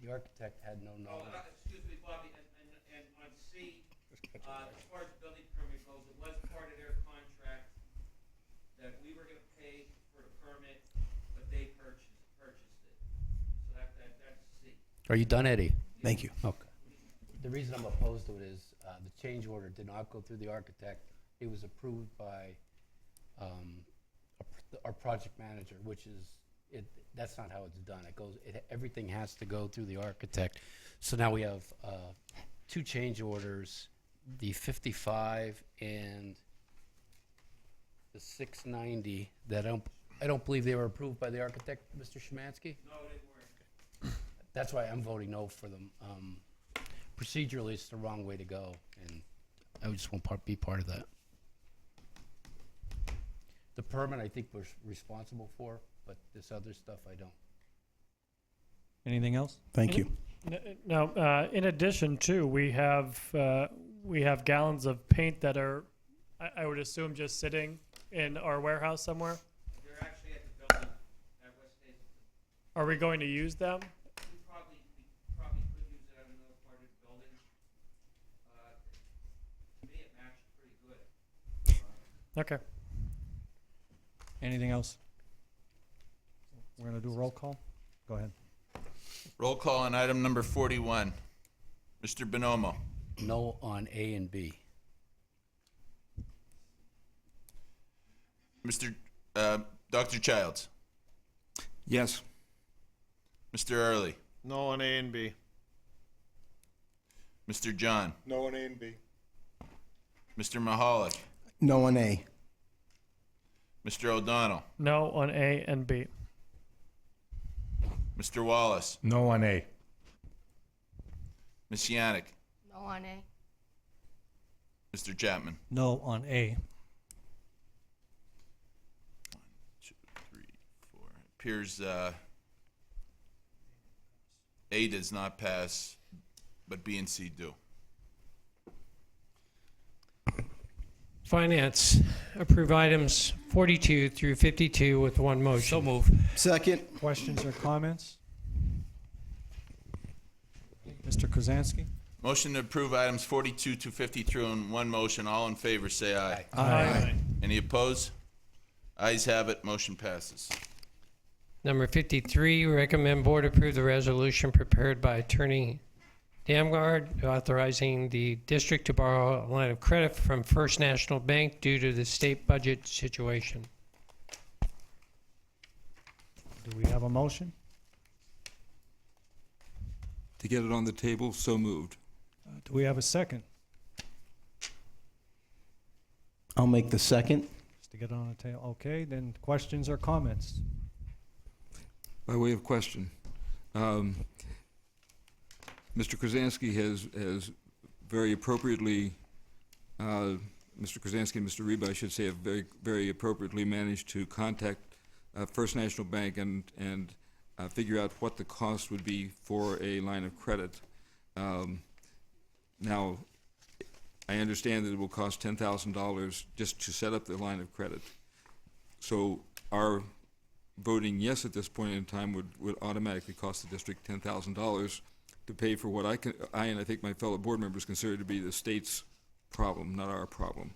the architect had no knowledge. Excuse me, Bobby, and on C, as far as building permit goes, it was part of their contract that we were gonna pay for the permit, but they purchased it. So that's C. Are you done, Eddie? Thank you. Okay. The reason I'm opposed to it is the change order did not go through the architect. It was approved by our project manager, which is, that's not how it's done. Everything has to go through the architect. So now we have 2 change orders, the 55 and the 690 that I don't believe they were approved by the architect, Mr. Szymanski? No, they weren't. That's why I'm voting no for them. Procedurally, it's the wrong way to go, and I just won't be part of that. The permit, I think we're responsible for, but this other stuff, I don't. Anything else? Thank you. Now, in addition to, we have gallons of paint that are, I would assume, just sitting in our warehouse somewhere. They're actually at the building at West Hazleton. Are we going to use them? We probably could use it at another part of the building. To me, it matched pretty good. Okay. Anything else? We're gonna do a roll call. Go ahead. Roll call on item number 41. Mr. Bonomo. No on A and B. Dr. Childs. Yes. Mr. Early. No on A and B. Mr. John. No on A and B. Mr. Mahalik. No on A. Mr. O'Donnell. No on A and B. Mr. Wallace. No on A. Ms. Yannick. No on A. Mr. Chapman. No on A. 1, 2, 3, 4. Appears A does not pass, but B and C do. Finance, approve items 42 through 52 with one motion. So moved. Second. Questions or comments? Mr. Krasansky? Motion to approve items 42 to 53 in one motion. All in favor, say aye. Aye. Any opposed? Ayes have it. Motion passes. Number 53, recommend board approve the resolution prepared by Attorney Damgard authorizing the district to borrow a line of credit from First National Bank due to the state budget situation. Do we have a motion? To get it on the table, so moved. Do we have a second? I'll make the second. Just to get it on the table. Okay, then questions or comments? By way of question, Mr. Krasansky has very appropriately, Mr. Krasansky and Mr. Reba, I should say, have very appropriately managed to contact First National Bank and figure out what the cost would be for a line of credit. Now, I understand that it will cost $10,000 just to set up the line of credit. So our voting yes at this point in time would automatically cost the district $10,000 to pay for what I and I think my fellow board members consider to be the state's problem, not our problem.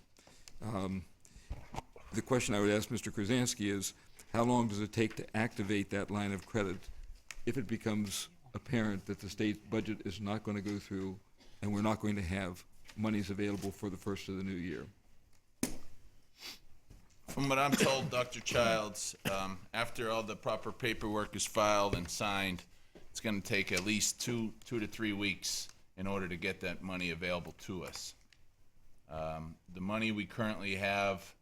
The question I would ask Mr. Krasansky is, how long does it take to activate that line of credit if it becomes apparent that the state budget is not going to go through and we're not going to have monies available for the first of the new year? From what I'm told, Dr. Childs, after all the proper paperwork is filed and signed, it's going to take at least two to 3 weeks in order to get that money available to us. The money we currently have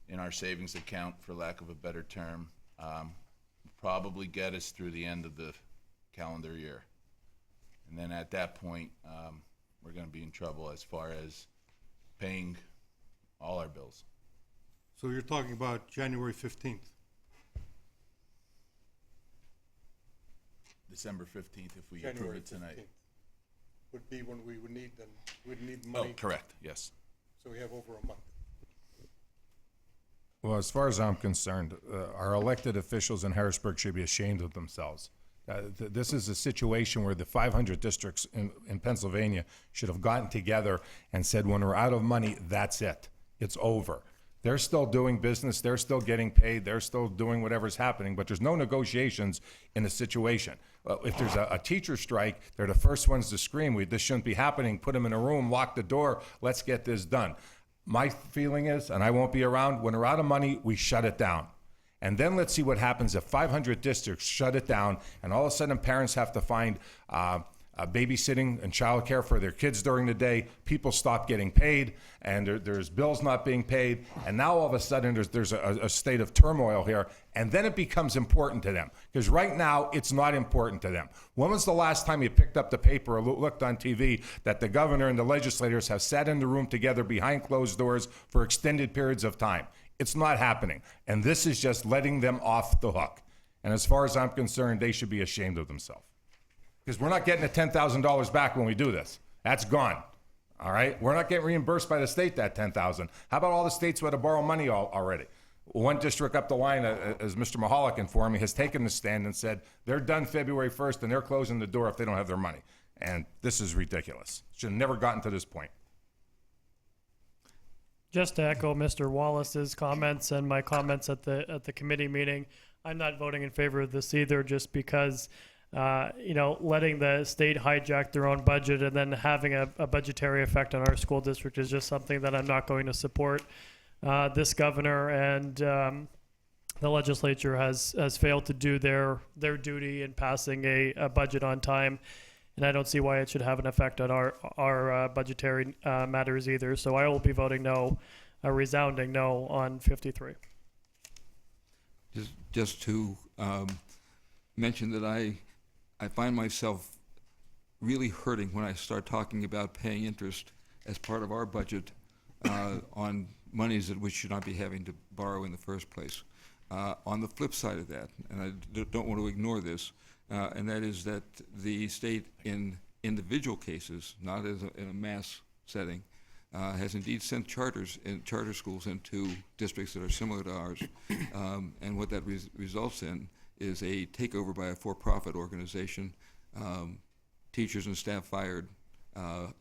in our savings account, for lack of a better term, will probably get us through the end of the calendar year. And then at that point, we're going to be in trouble as far as paying all our bills. So you're talking about January 15th? December 15th, if we approve January it tonight. 15th would be when we would need Oh, money. correct, yes. So we have over a month. Well, as far as I'm concerned, our elected officials in Harrisburg should be ashamed of themselves. This is a situation where the 500 districts in Pennsylvania should have gotten together and said, when we're out of money, that's it. It's over. They're still doing business. They're still getting paid. They're still doing whatever's happening, but there's no negotiations in the situation. If there's a teacher strike, they're the first ones to scream, this shouldn't be happening. Put them in a room, lock the door, let's get this done. My feeling is, and I won't be around, when we're out of money, we shut it down. And then let's see what happens if 500 districts shut it down and all of a sudden parents have to find babysitting and childcare for their kids during the day. People stop getting paid and there's bills not being paid. And now all of a sudden there's a state of turmoil here. And then it becomes important to them. Because right now it's not important to them. When was the last time you picked up the paper or looked on TV that the governor and the legislators have sat in the room together behind closed doors for extended periods of time? It's not happening. And this is just letting them off the hook. And as far as I'm concerned, they should be ashamed of themselves. Because we're not getting the $10,000 back when we do this. That's gone. All right? We're not getting reimbursed by the state that $10,000. How about all the states who had to borrow money already? One district up the line, as Mr. Mahalik informed me, has taken the stand and said they're done February 1st and they're closing the door if they don't have their money. And this is ridiculous. Should have never gotten to this point. Just to echo Mr. Wallace's comments and my comments at the committee meeting, I'm not voting in favor of this either, just because letting the state hijack their own budget and then having a budgetary effect on our school district is just something that I'm not going to support. This governor and the legislature has failed to do their duty in passing a budget on time. And I don't see why it should have an effect on our budgetary matters either. So I will be voting no, a resounding no on 53. Just to mention that I find myself really hurting when I start talking about paying interest as part of our budget on monies that we should not be having to borrow in the first place. On the flip side of that, and I don't want to ignore this, and that is that the state in individual cases, not as in a mass setting, has indeed sent charter schools into districts that are similar to ours. And what that results in is a takeover by a for-profit organization, teachers and staff fired,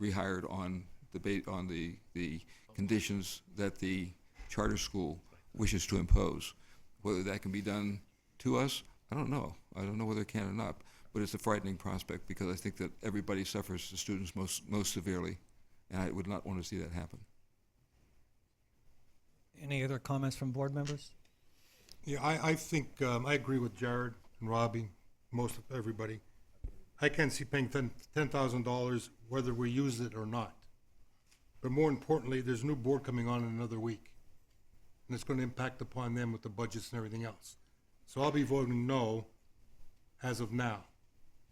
rehired on the conditions that the charter school wishes to impose. Whether that can be done to us, I don't know. I don't know whether it can or not, but it's a frightening prospect because I think that everybody suffers, the students most severely, and I would not want to see that happen. Any other comments from board members? Yeah, I think I agree with Jared and Robbie, most of everybody. I can't see paying $10,000 whether we use it or not. But more importantly, there's a new board coming on in another week, and it's going to impact upon them with the budgets and everything else. So I'll be voting no as of now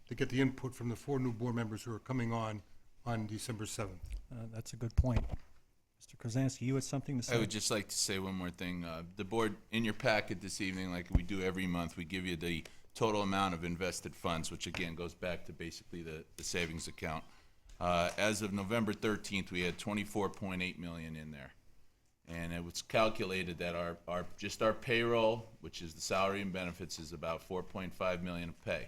to get the input from the 4 new board members who are coming on December 7th. That's a good point. Mr. Krasansky, you had something to say? I would just like to say one more thing. The board, in your packet this evening, like we do every month, we give you the total amount of invested funds, which again goes back to basically the savings account. As of November 13th, we had $24.8 million in there. And it was calculated that our payroll, which is the salary and benefits, is about $4.5 million of pay.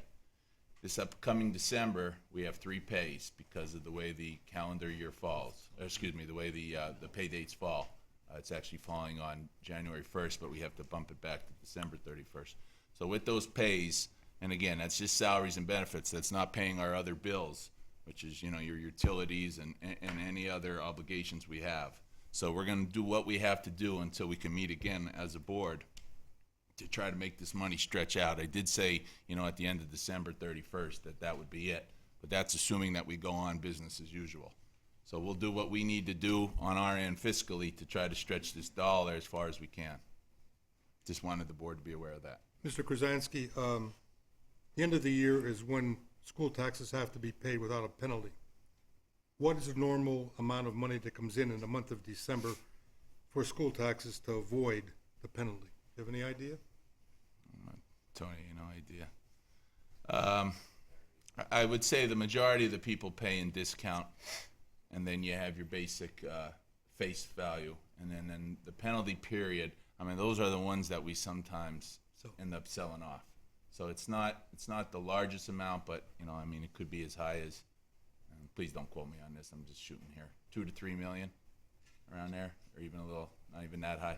This upcoming December, we have 3 pays because of the way the calendar year falls. The way the pay dates fall. It's actually falling on January 1st, but we have to bump it back to December 31st. So with those pays, and again, that's just salaries and benefits. That's not paying our other bills, which is your utilities and any other obligations we have. So we're going to do what we have to do until we can meet again as a board to try to make this money stretch out. I did say, at the end of December 31st that would be it. But that's assuming that we go on business as usual. So we'll do what we need to do on our end fiscally to try to stretch this dollar as far as we can. Just wanted the board to be aware of that. Mr. Krasansky, the end of the year is when school taxes have to be paid without a penalty. What is the normal amount of money that comes in the month of December for school taxes to avoid the penalty? Do you have any idea? Tony, no idea. I would say the majority of the people pay in discount, and then you have your basic face value, and then the penalty period. I mean, those are the ones that we sometimes end up selling off. So it's not the largest amount, but, you know, I mean, it could be as high as, and please don't quote me on this, I'm just shooting here, 2 to 3 million, around there, or even a little, not even that high.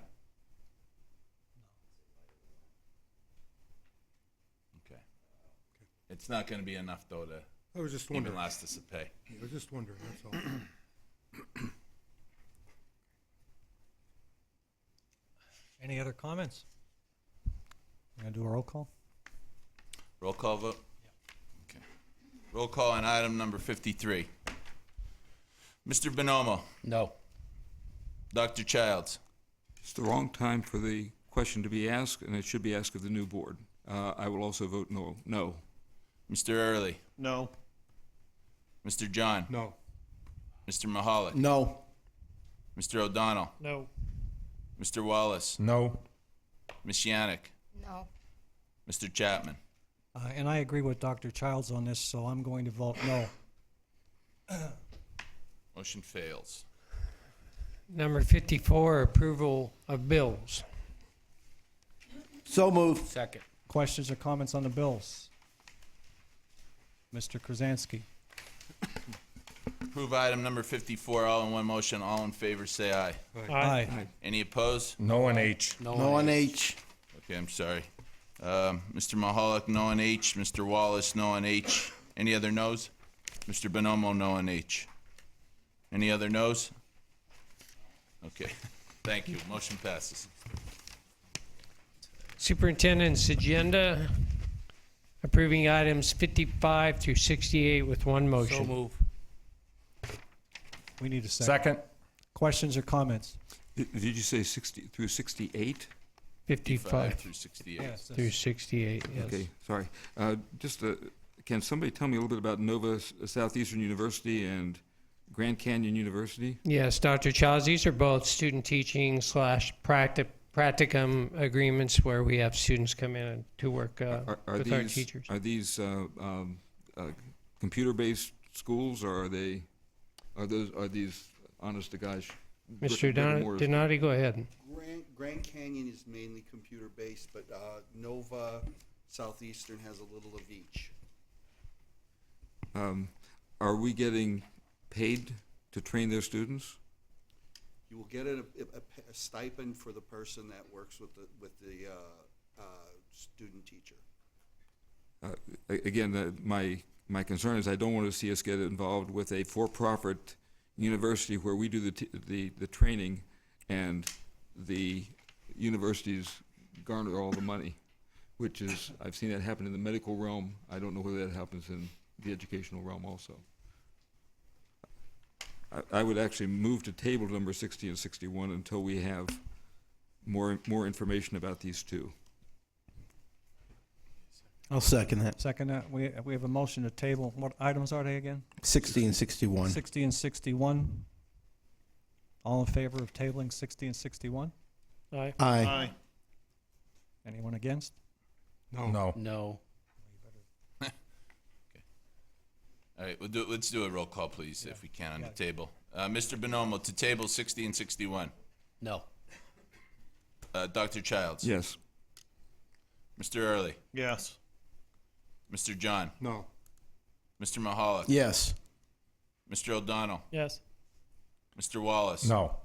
Okay. It's not gonna be enough, though, to I was just even wondering. last us to pay. I was just wondering, that's all. Any other comments? Gonna do a roll call? Roll call vote? Okay. Roll call on item number 53. Mr. Bonomo? No. Dr. Childs? It's the wrong time for the question to be asked, and it should be asked of the new board. I will also vote no. No. Mr. Early? No. Mr. John? No. Mr. Mahalik? No. Mr. O'Donnell? No. Mr. Wallace? No. Ms. Yannick? No. Mr. Chapman? And I agree with Dr. Childs on this, so I'm going to vote no. Motion fails. Number 54, approval of bills. So moved. Second. Questions or comments on the bills? Mr. Krasansky. Approve item number 54, all in one motion. All in favor, say aye. Aye. Any opposed? No on H. No on H. Okay, I'm sorry. Mr. Mahalik, no on H. Mr. Wallace, no on H. Any other noes? Mr. Bonomo, no on H. Any other noes? Okay, thank you. Motion passes. Superintendent's agenda, approving items 55 through 68 with one motion. So move. We need a second. Second. Questions or comments? Did you say 60 through 68? 55 through 68. Yes. through 68, yes. Okay, sorry. Can somebody tell me a little bit about Nova Southeastern University and Grand Canyon University? Yes, Dr. Childs, these are both student teaching / practicum agreements where we have students come in to work with our teachers. Are these computer-based schools, or are these honest to gosh? Mr. Donati, go ahead. Grand Canyon is mainly computer-based, but Nova Southeastern has a little of each. Are we getting paid to train their students? You will get a stipend for the person that works with the student teacher. Again, my concern is I don't want to see us get involved with a for-profit university where we do the training and the universities garner all the money, which is, I've seen that happen in the medical realm. I don't know whether that happens in the educational realm also. I would actually move to table number 60 and 61 until we have more information about these two. I'll second that. Second that. We have a motion to table. What items are they again? 60 and 61. 60 and 61. All in favor of tabling 60 and 61? Aye. Aye. Anyone against? No. No. No. All right, let's do a roll call, please, if we can, on the table. Mr. Bonomo, to table 60 and 61. No. Dr. Childs? Yes. Mr. Early? Yes. Mr. John? No. Mr. Mahalik? Yes. Mr. O'Donnell? Yes. Mr. Wallace? No.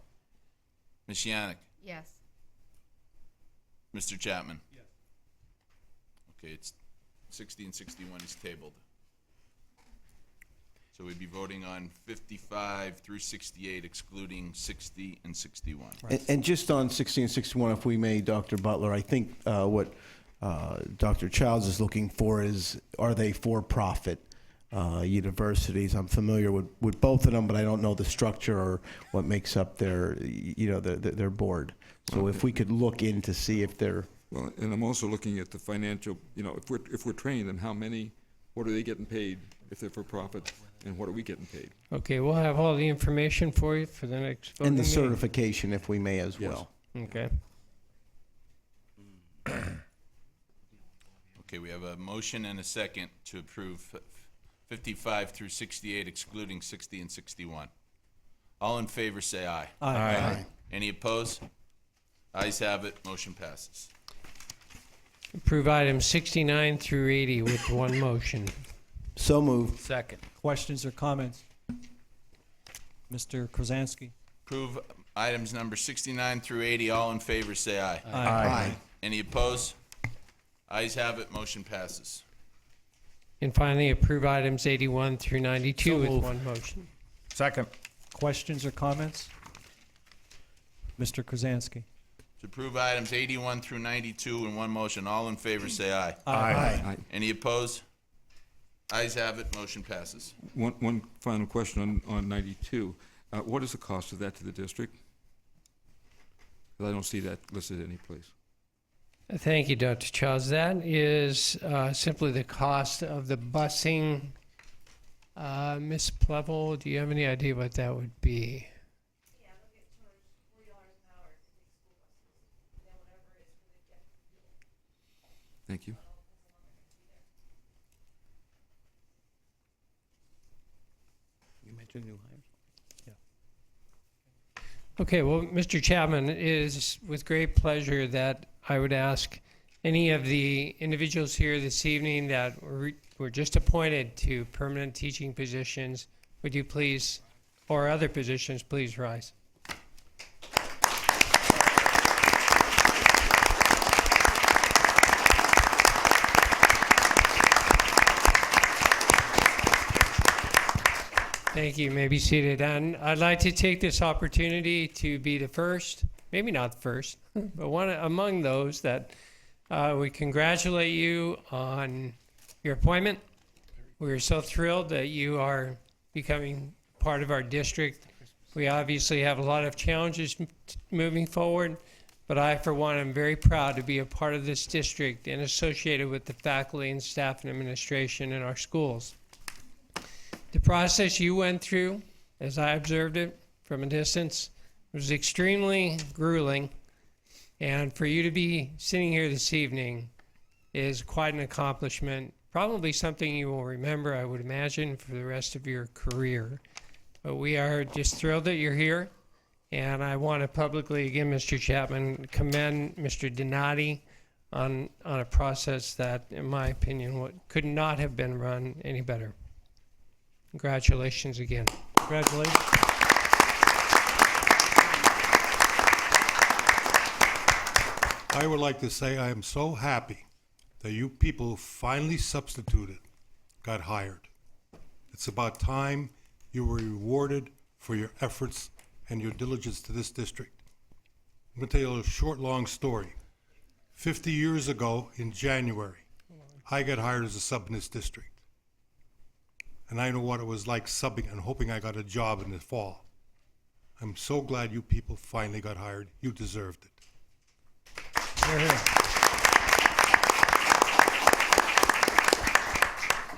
Ms. Yannick? Yes. Mr. Chapman? Yes. Okay, it's 60 and 61 is tabled. So we'd be voting on 55 through 68, excluding 60 and 61. And just on 60 and 61, if we may, Dr. Butler, I think what Dr. Childs is looking for is, are they for-profit universities? I'm familiar with both of them, but I don't know the structure or what makes up their, their board. So if we could look in to see if they're... Well, and I'm also looking at the financial, if we're training them, what are they getting paid if they're for profit, and what are we getting paid? Okay, we'll have all the information for you for the next voting And the meeting. certification, if we may, as well. Okay. Okay, we have a motion and a second to approve 55 through 68, excluding 60 and 61. All in favor, say aye. Aye. Any opposed? Ayes have it, motion passes. Approve items 69 through 80 with one motion. So moved. Second. Questions or comments? Mr. Krasansky? Approve items number 69 through 80. All in favor, say aye. Aye. Any opposed? Ayes have it, motion passes. And finally, approve items 81 through 92 So with moved. one motion. Second. Questions or comments? Mr. Krasansky? To approve items 81 through 92 in one motion. All in favor, say aye. Aye. Any opposed? Ayes have it, motion passes. One final question on 92. What is the cost of that to the district? 'Cause I don't see that listed anyplace. Thank you, Dr. Childs. That is simply the cost of the busing. Ms. Plevel, do you have any idea what that would be? Thank you. You mentioned new hires. Okay, well, Mr. Chapman, it is with great pleasure that I would ask any of the individuals here this evening that were just appointed to permanent teaching positions, would you please, or other positions, please rise. Thank you. You may be seated. And I'd like to take this opportunity to be the first, maybe not the first, but one among those that we congratulate you on your appointment. We're so thrilled that you are becoming part of our district. We obviously have a lot of challenges moving forward, but I, for one, am very proud to be a part of this district and associated with the faculty and staff and administration in our schools. The process you went through, as I observed it from a distance, was extremely grueling. And for you to be sitting here this evening is quite an accomplishment. Probably something you will remember, I would imagine, for the rest of your career. But we are just thrilled that you're here. And I want to publicly, again, Mr. Chapman, commend Mr. Donati on a process that, in my opinion, could not have been run any better. Congratulations again. Congratulations. I would like to say I am so happy that you people who finally substituted got hired. It's about time you were rewarded for your efforts and your diligence to this district. I'm going to tell you a short, long story. 50 years ago in January, I got hired as a sub in this district. And I know what it was like subbing and hoping I got a job in the fall. I'm so glad you people finally got hired. You deserved it.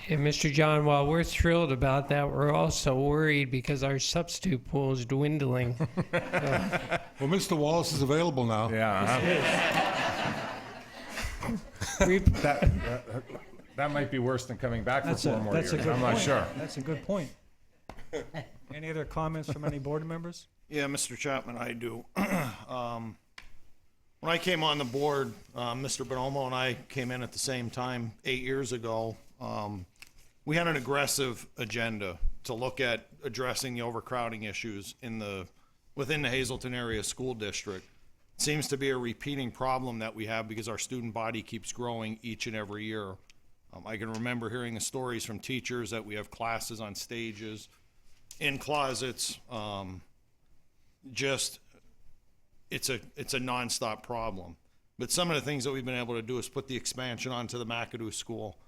And Mr. John, while we're thrilled about that, we're also worried because our substitute pool is dwindling. Well, Mr. Wallace is available now. Yeah. That might be worse than coming back for 4 more years. I'm not sure. That's a good point. Any other comments from any board members? Yeah, Mr. Chapman, I do. When I came on the board, Mr. Bonomo and I came in at the same time 8 years ago. We had an aggressive agenda to look at addressing the overcrowding issues within the Hazleton area school district. It seems to be a repeating problem that we have because our student body keeps growing each and every year. I can remember hearing the stories from teachers that we have classes on stages, in closets. It's a nonstop problem. But some of the things that we've been able to do is put the expansion onto the McAdoo School,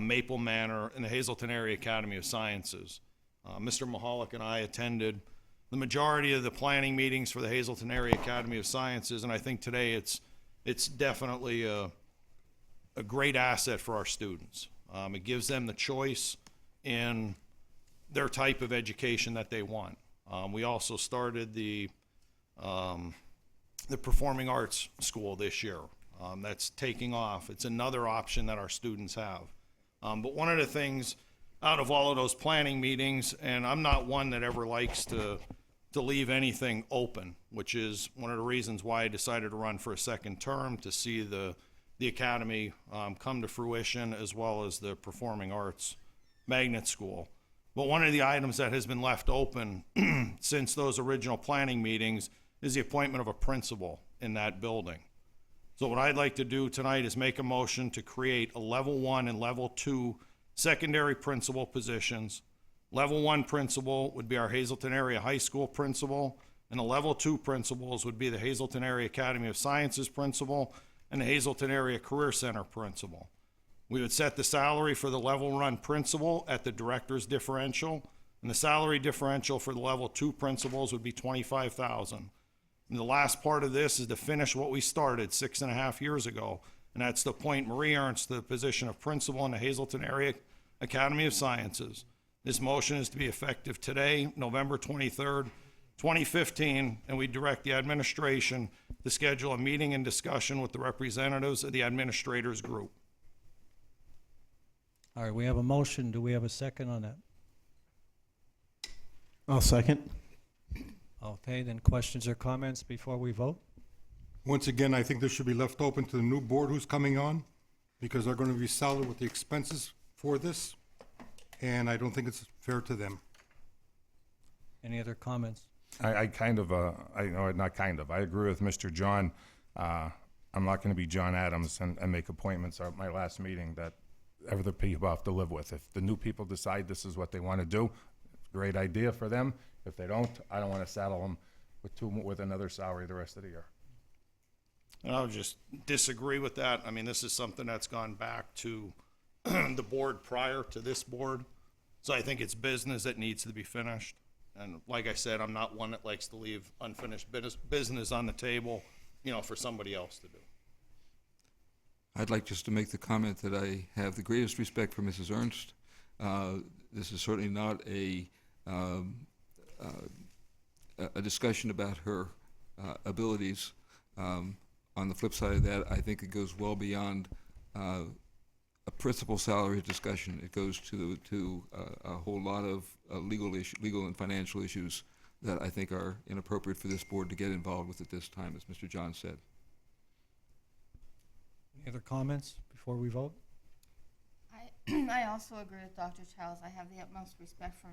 Maple Manor, and the Hazleton Area Academy of Sciences. Mr. Mahalik and I attended the majority of the planning meetings for the Hazleton Area Academy of Sciences, and I think today it's definitely a great asset for our students. It gives them the choice in their type of education that they want. We also started the Performing Arts School this year. That's taking off. It's another option that our students have. But one of the things out of all of those planning meetings, and I'm not one that ever likes to to leave anything open, which is one of the reasons why I decided to run for a second term, to see the academy come to fruition, as well as the performing arts magnet school. But one of the items that has been left open since those original planning meetings is the appointment of a principal in that building. So what I'd like to do tonight is make a motion to create a level 1 and level 2 secondary principal positions. Level 1 principal would be our Hazleton Area High School principal, and the level 2 principals would be the Hazleton Area Academy of Sciences principal and the Hazleton Area Career Center principal. We would set the salary for the level 1 principal at the director's differential, and the salary differential for the level 2 principals would be $25,000. And the last part of this is to finish what we started 6.5 years ago, and that's to appoint Marie Ernst to the position of principal in the Hazleton Area Academy of Sciences. This motion is to be effective today, November 23rd, 2015, and we direct the administration to schedule a meeting and discussion with the representatives of the administrators group. All right, we have a motion. Do we have a second on that? I'll second. Okay, then questions or comments before we vote? Once again, I think this should be left open to the new board who's coming on, because they're going to be saddled with the expenses for this, and I don't think it's fair to them. Any other comments? I agree with Mr. John. I'm not going to be John Adams and make appointments at my last meeting that other people have to live with. If the new people decide this is what they want to do, great idea for them. If they don't, I don't want to saddle them with another salary the rest of the year. And I would just disagree with that. I mean, this is something that's gone back to the board prior to this board. So I think it's business that needs to be finished. And like I said, I'm not one that likes to leave unfinished business on the table, for somebody else to do. I'd like just to make the comment that I have the greatest respect for Mrs. Ernst. This is certainly not a discussion about her abilities. On the flip side of that, I think it goes well beyond a principal salary discussion. It goes to a whole lot of legal and financial issues that I think are inappropriate for this board to get involved with at this time, as Mr. John said. Any other comments before we vote? I also agree with Dr. Childs. I have the utmost respect for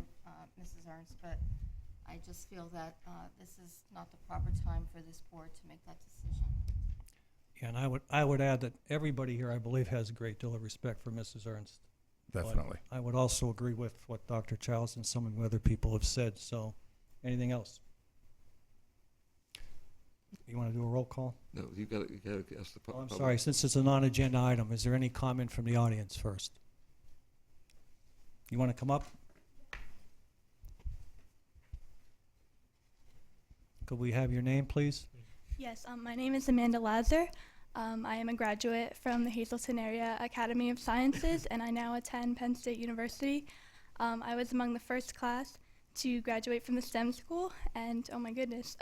Mrs. Ernst, but I just feel that this is not the proper time for this board to make that decision. Yeah, and I would add that everybody here, I believe, has a great deal of respect for Mrs. Ernst. Definitely. But I would also agree with what Dr. Childs and some of the other people have said. So, anything else? You want to do a roll call? No, you got to ask the I'm sorry, since it's a non-agenda item, is there any comment from the audience first? You want to come up? Could we have your name, please? Yes, my name is Amanda Lazar. I am a graduate from the Hazleton Area Academy of Sciences, and I now attend Penn State University. I was among the first class to graduate from the STEM school, and oh my goodness,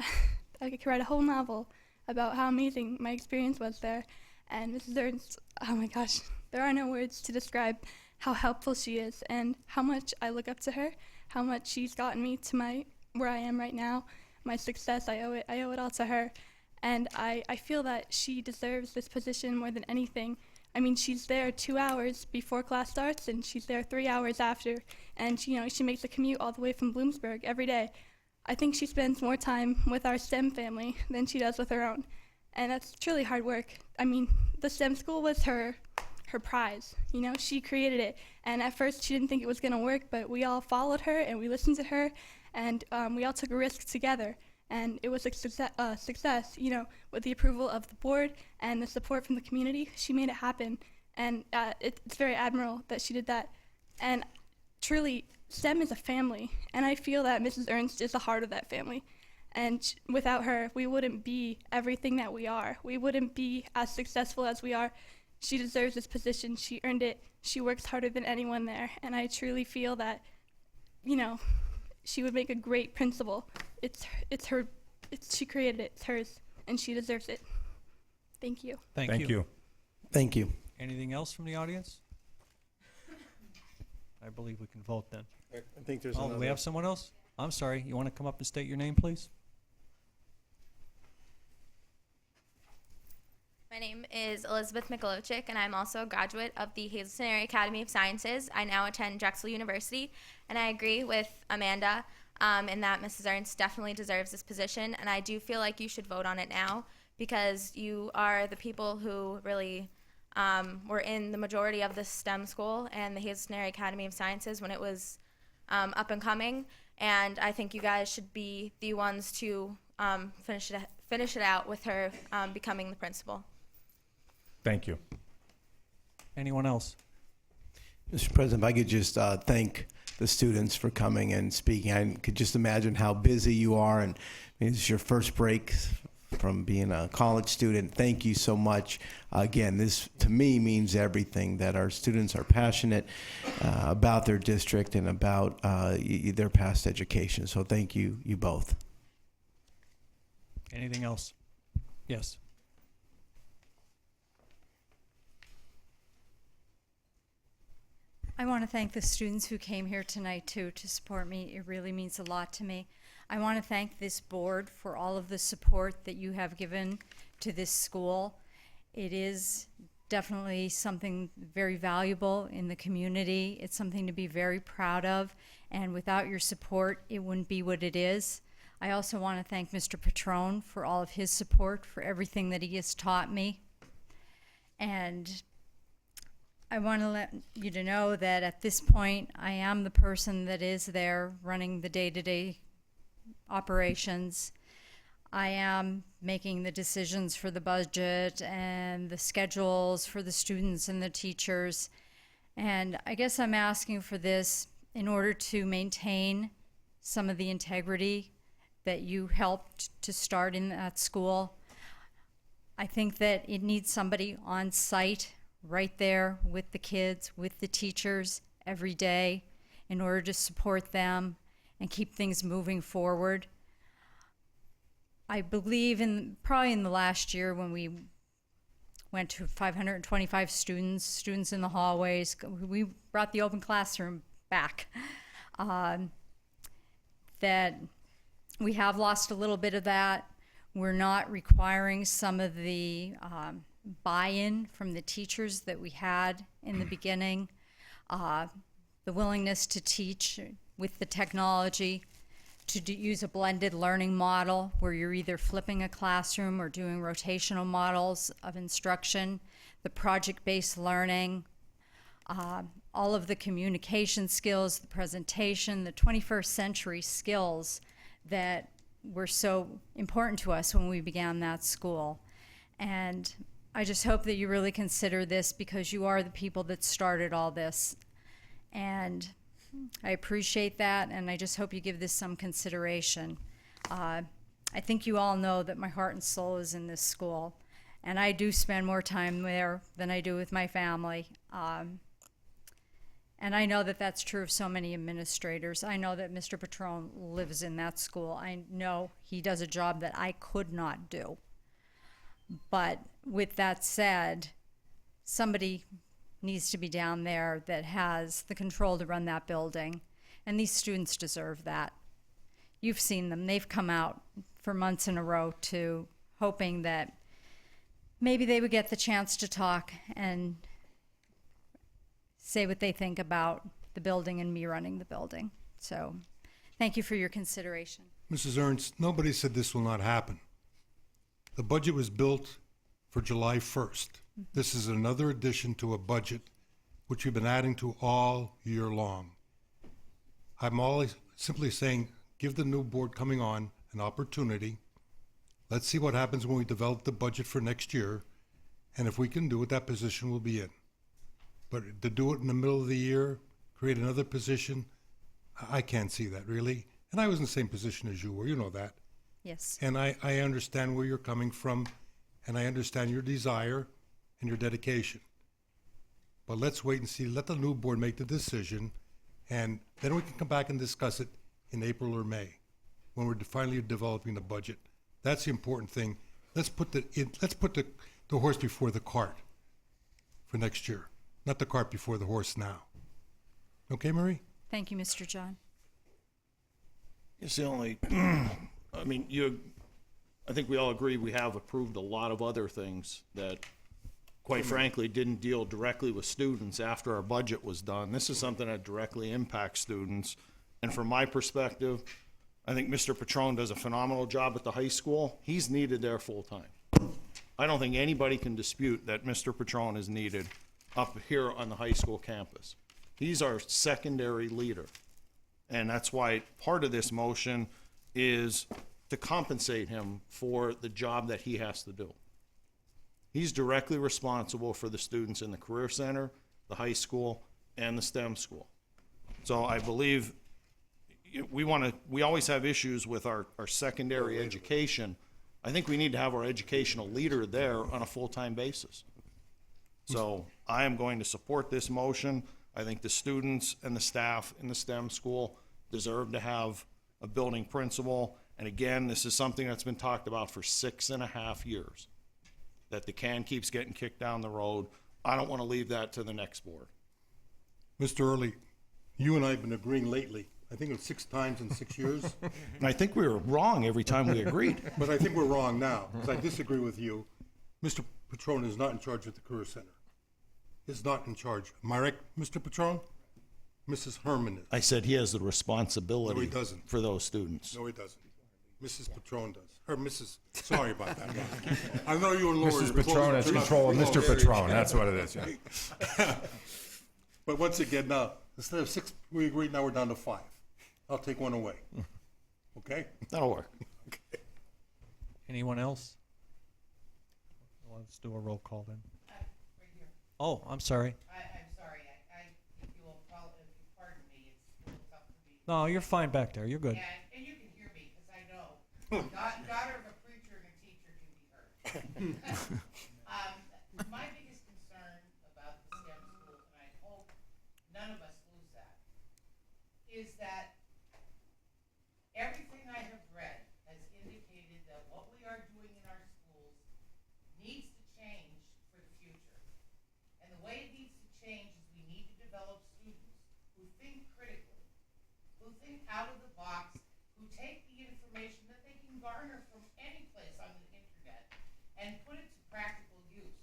I could write a whole novel about how amazing my experience was there. And Mrs. Ernst, oh my gosh, there are no words to describe how helpful she is and how much I look up to her, how much she's gotten me to where I am right now. My success, I owe it all to her. And I feel that she deserves this position more than anything. I mean, she's there 2 hours before class starts, and she's there 3 hours after. And she makes a commute all the way from Bloomsburg every day. I think she spends more time with our STEM family than she does with her own. And that's truly hard work. I mean, the STEM school was her prize. She created it. And at first she didn't think it was going to work, but we all followed her and we listened to her, and we all took a risk together. And it was a success, with the approval of the board and the support from the community. She made it happen. And it's very admirable that she did that. And truly, STEM is a family. And I feel that Mrs. Ernst is the heart of that family. And without her, we wouldn't be everything that we are. We wouldn't be as successful as we are. She deserves this position. She earned it. She works harder than anyone there. And I truly feel that, she would make a great principal. She created it. It's hers, and she deserves it. Thank you. Thank you. Thank you. Anything else from the audience? I believe we can vote then. I think there's do we have someone else? I'm sorry, you want to come up and state your name, please? My name is Elizabeth Mikulovic, and I'm also a graduate of the Hazleton Area Academy of Sciences. I now attend Drexel University, and I agree with Amanda in that Mrs. Ernst definitely deserves this position, and I do feel like you should vote on it now because you are the people who really were in the majority of the STEM school and the Hazleton Area Academy of Sciences when it was up and coming, and I think you guys should be the ones to finish it out with her becoming the principal. Thank you. Anyone else? Mr. President, if I could just thank the students for coming and speaking. I could just imagine how busy you are, and it's your first break from being a college student. Thank you so much. Again, this to me means everything, that our students are passionate about their district and about their past education. So thank you, you both. Anything else? Yes. I want to thank the students who came here tonight too to support me. It really means a lot to me. I want to thank this board for all of the support that you have given to this school. It is definitely something very valuable in the community. It's something to be very proud of, and without your support, it wouldn't be what it is. I also want to thank Mr. Patron for all of his support, for everything that he has taught me. And I want to let you to know that at this point, I am the person that is there running the day-to-day operations. I am making the decisions for the budget and the schedules for the students and the teachers. And I guess I'm asking for this in order to maintain some of the integrity that you helped to start in that school. I think that it needs somebody on site right there with the kids, with the teachers every day in order to support them and keep things moving forward. I believe probably in the last year when we went to 525 students in the hallways, we brought the open classroom back. That we have lost a little bit of that. We're not requiring some of the buy-in from the teachers that we had in the beginning, the willingness to teach with the technology, to use a blended learning model where you're either flipping a classroom or doing rotational models of instruction, the project-based learning, all of the communication skills, the presentation, the 21st century skills that were so important to us when we began that school. And I just hope that you really consider this because you are the people that started all this. And I appreciate that, and I just hope you give this some consideration. I think you all know that my heart and soul is in this school, and I do spend more time there than I do with my family. And I know that that's true of so many administrators. I know that Mr. Patron lives in that school. I know he does a job that I could not do. But with that said, somebody needs to be down there that has the control to run that building. And these students deserve that. You've seen them. They've come out for months in a row to hoping that maybe they would get the chance to talk and say what they think about the building and me running the building. So thank you for your consideration. Mrs. Ernst, nobody said this will not happen. The budget was built for July 1st. This is another addition to a budget which we've been adding to all year long. I'm always simply saying, give the new board coming on an opportunity. Let's see what happens when we develop the budget for next year. And if we can do it, that position will be in. But to do it in the middle of the year, create another position, I can't see that really. And I was in the same position as you were, you know that. Yes. And I understand where you're coming from, and I understand your desire and your dedication. But let's wait and see, let the new board make the decision, and then we can come back and discuss it in April or May, when we're finally developing the budget. That's the important thing. Let's put the horse before the cart for next year, not the cart before the horse now. Okay, Marie? Thank you, Mr. John. It's the only, I mean, I think we all agree we have approved a lot of other things that, quite frankly, didn't deal directly with students after our budget was done. This is something that directly impacts students. And from my perspective, I think Mr. Patron does a phenomenal job at the high school. He's needed there full-time. I don't think anybody can dispute that Mr. Patron is needed up here on the high school campus. He's our secondary leader. And that's why part of this motion is to compensate him for the job that he has to do. He's directly responsible for the students in the Career Center, the high school, and the STEM school. So I believe we always have issues with our secondary education. I think we need to have our educational leader there on a full-time basis. So I am going to support this motion. I think the students and the staff in the STEM school deserve to have a building principal. And again, this is something that's been talked about for 6.5 years, that the can keeps getting kicked down the road. I don't want to leave that to the next board. Mr. Early, you and I have been agreeing lately. I think it's 6 times in 6 years. And I think we were wrong every time we agreed. But I think we're wrong now, because I disagree with you. Mr. Patron is not in charge of the Career Center. Is not in charge. Am I right, Mr. Patron? Mrs. Herman is. I said he has the responsibility No, he doesn't. for those students. No, he doesn't. Mrs. Patron does. Or Mrs. Sorry about that. I know you and Laura. Mrs. are close, Patron but has you're not control of close. Mr. Patron. That's what it is, yeah. But once again, now, instead of 6, we agreed, now we're down to 5. I'll take 1 away. Okay? That'll work. Okay. Anyone else? Let's do a roll call then. Right here. Oh, I'm sorry. I'm sorry, if you will pardon me, it's a little tough for me. No, you're fine back there. You're good. Yeah, and you can hear me, because I know. Daughter of a preacher and a teacher can be heard. My biggest concern about the STEM school, and I hope none of us lose that, is that everything I have read has indicated that what we are doing in our schools needs to change for the future. And the way it needs to change is we need to develop students who think critically, who think out of the box, who take the information that they can garner from any place on the internet and put it to practical use.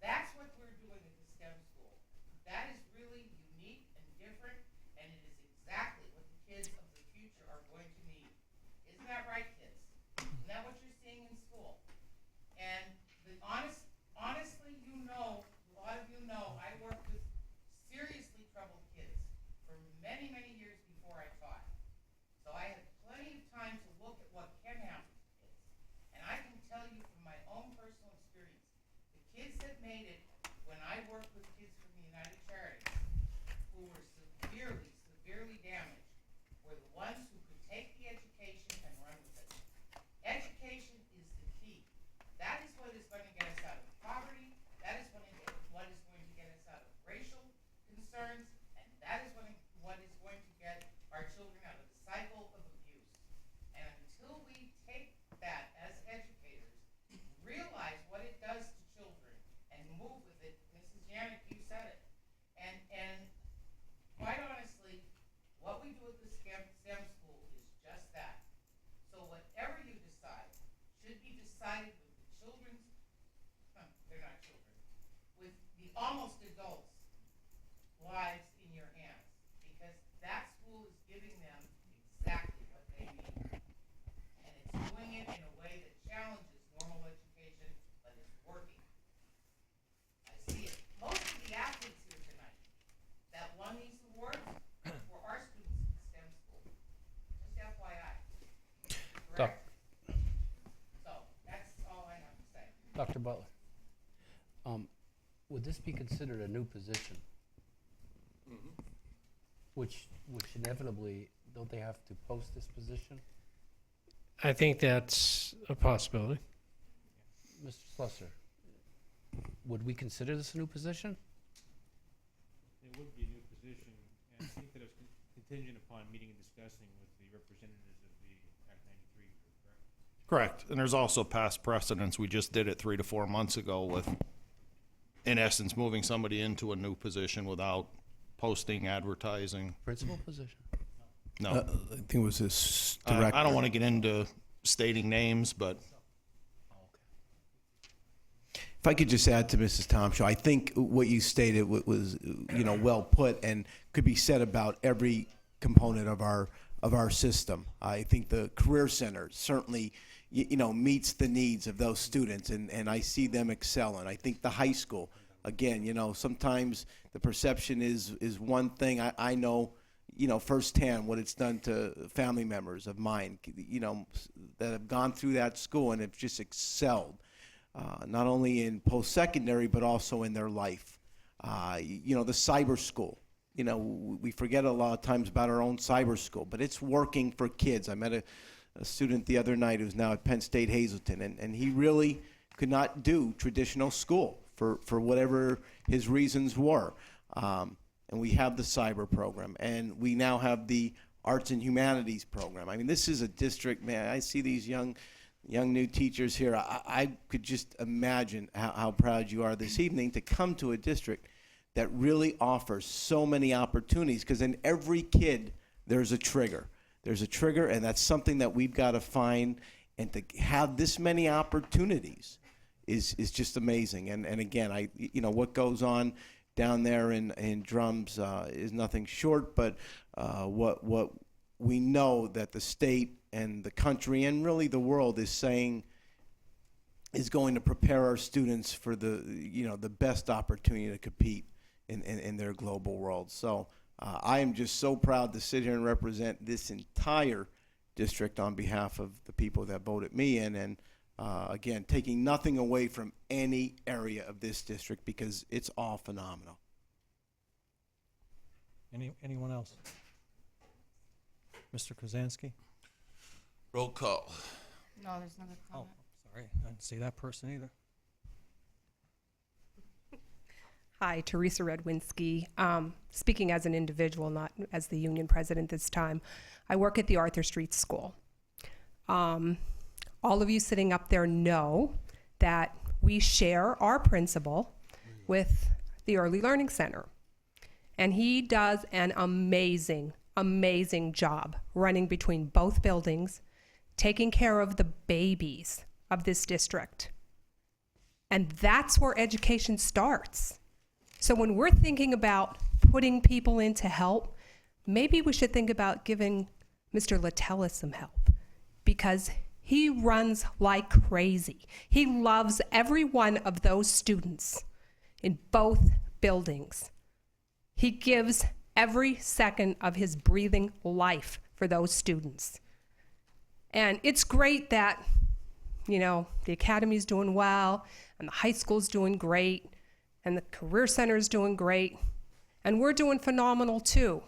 That's what we're doing at the STEM school. That is really unique and different, and it is exactly what the kids of the future are going to need. Isn't that right, kids? Isn't that what you're seeing in school? And honestly, you know, a lot of you know, I worked with seriously troubled kids for many, many years before I taught. So I had plenty of time to look at what can happen to kids. And I can tell you from my own personal experience, the kids that made it when I worked with kids from the United Charities who were severely, severely damaged were the ones who could take the education and run with it. Education is the key. That is what is going to get us out of poverty. That is what is going to get us out of racial concerns. And that is what is going to get our children out of the cycle of abuse. And until we take that as educators, realize what it does to children, and move with it, Mrs. Yannick, you said it. And quite honestly, what we do at the STEM school is just that. So whatever you decide should be decided with the children's, they're not children, with the almost adults' lives in your hands. Because that school is giving them exactly what they need. And it's doing it in a way that challenges normal education, but it's working. I see it. Most of the athletes here tonight that won these awards were our students at the STEM school. Just FYI. Correct? So, that's all I have to say. Dr. Butler, would this be considered a new position? Which inevitably, don't they have to post this position? I think that's a possibility. Mr. Slusser, would we consider this a new position? It would be a new position, and I think that it's contingent upon meeting and discussing with the representatives of the Act 93 group, correct? Correct. And there's also past precedents. We just did it 3 to 4 months ago with, in essence, moving somebody into a new position without posting, advertising. Principal position? No. I think it was this I director. don't want to get into stating names, but If I could just add to Mrs. Tomshaw, I think what you stated was well put and could be said about every component of our system. I think the Career Center certainly meets the needs of those students, and I see them excelling. I think the high school, again, sometimes the perception is one thing. I know firsthand what it's done to family members of mine, that have gone through that school and have just excelled. Not only in post-secondary, but also in their life. The cyber school. We forget a lot of times about our own cyber school, but it's working for kids. I met a student the other night who's now at Penn State Hazleton, and he really could not do traditional school for whatever his reasons were. And we have the cyber program, and we now have the arts and humanities program. I mean, this is a district, man, I see these young new teachers here. I could just imagine how proud you are this evening to come to a district that really offers so many opportunities, because in every kid there's a trigger. There's a trigger, and that's something that we've got to find, and to have this many opportunities is just amazing. And again, what goes on down there in Drums is nothing short, but what we know that the state and the country and really the world is saying is going to prepare our students for the best opportunity to compete in their global world. So I am just so proud to sit here and represent this entire district on behalf of the people that voted me in, and again, taking nothing away from any area of this district, because it's all phenomenal. Anyone else? Mr. Krasansky? Roll call. No, there's another comment. Sorry, I didn't see that person either. Hi, Teresa Redwinski. Speaking as an individual, not as the union president this time. I work at the Arthur Street School. All of you sitting up there know that we share our principal with the Early Learning Center. And he does an amazing job running between both buildings, taking care of the babies of this district. And that's where education starts. So when we're thinking about putting people in to help, maybe we should think about giving Mr. Latella some help, because he runs like crazy. He loves every one of those students in both buildings. He gives every second of his breathing life for those students. And it's great that, the academy's doing well, and the high school's doing great, and the Career Center's doing great, and we're doing phenomenal too.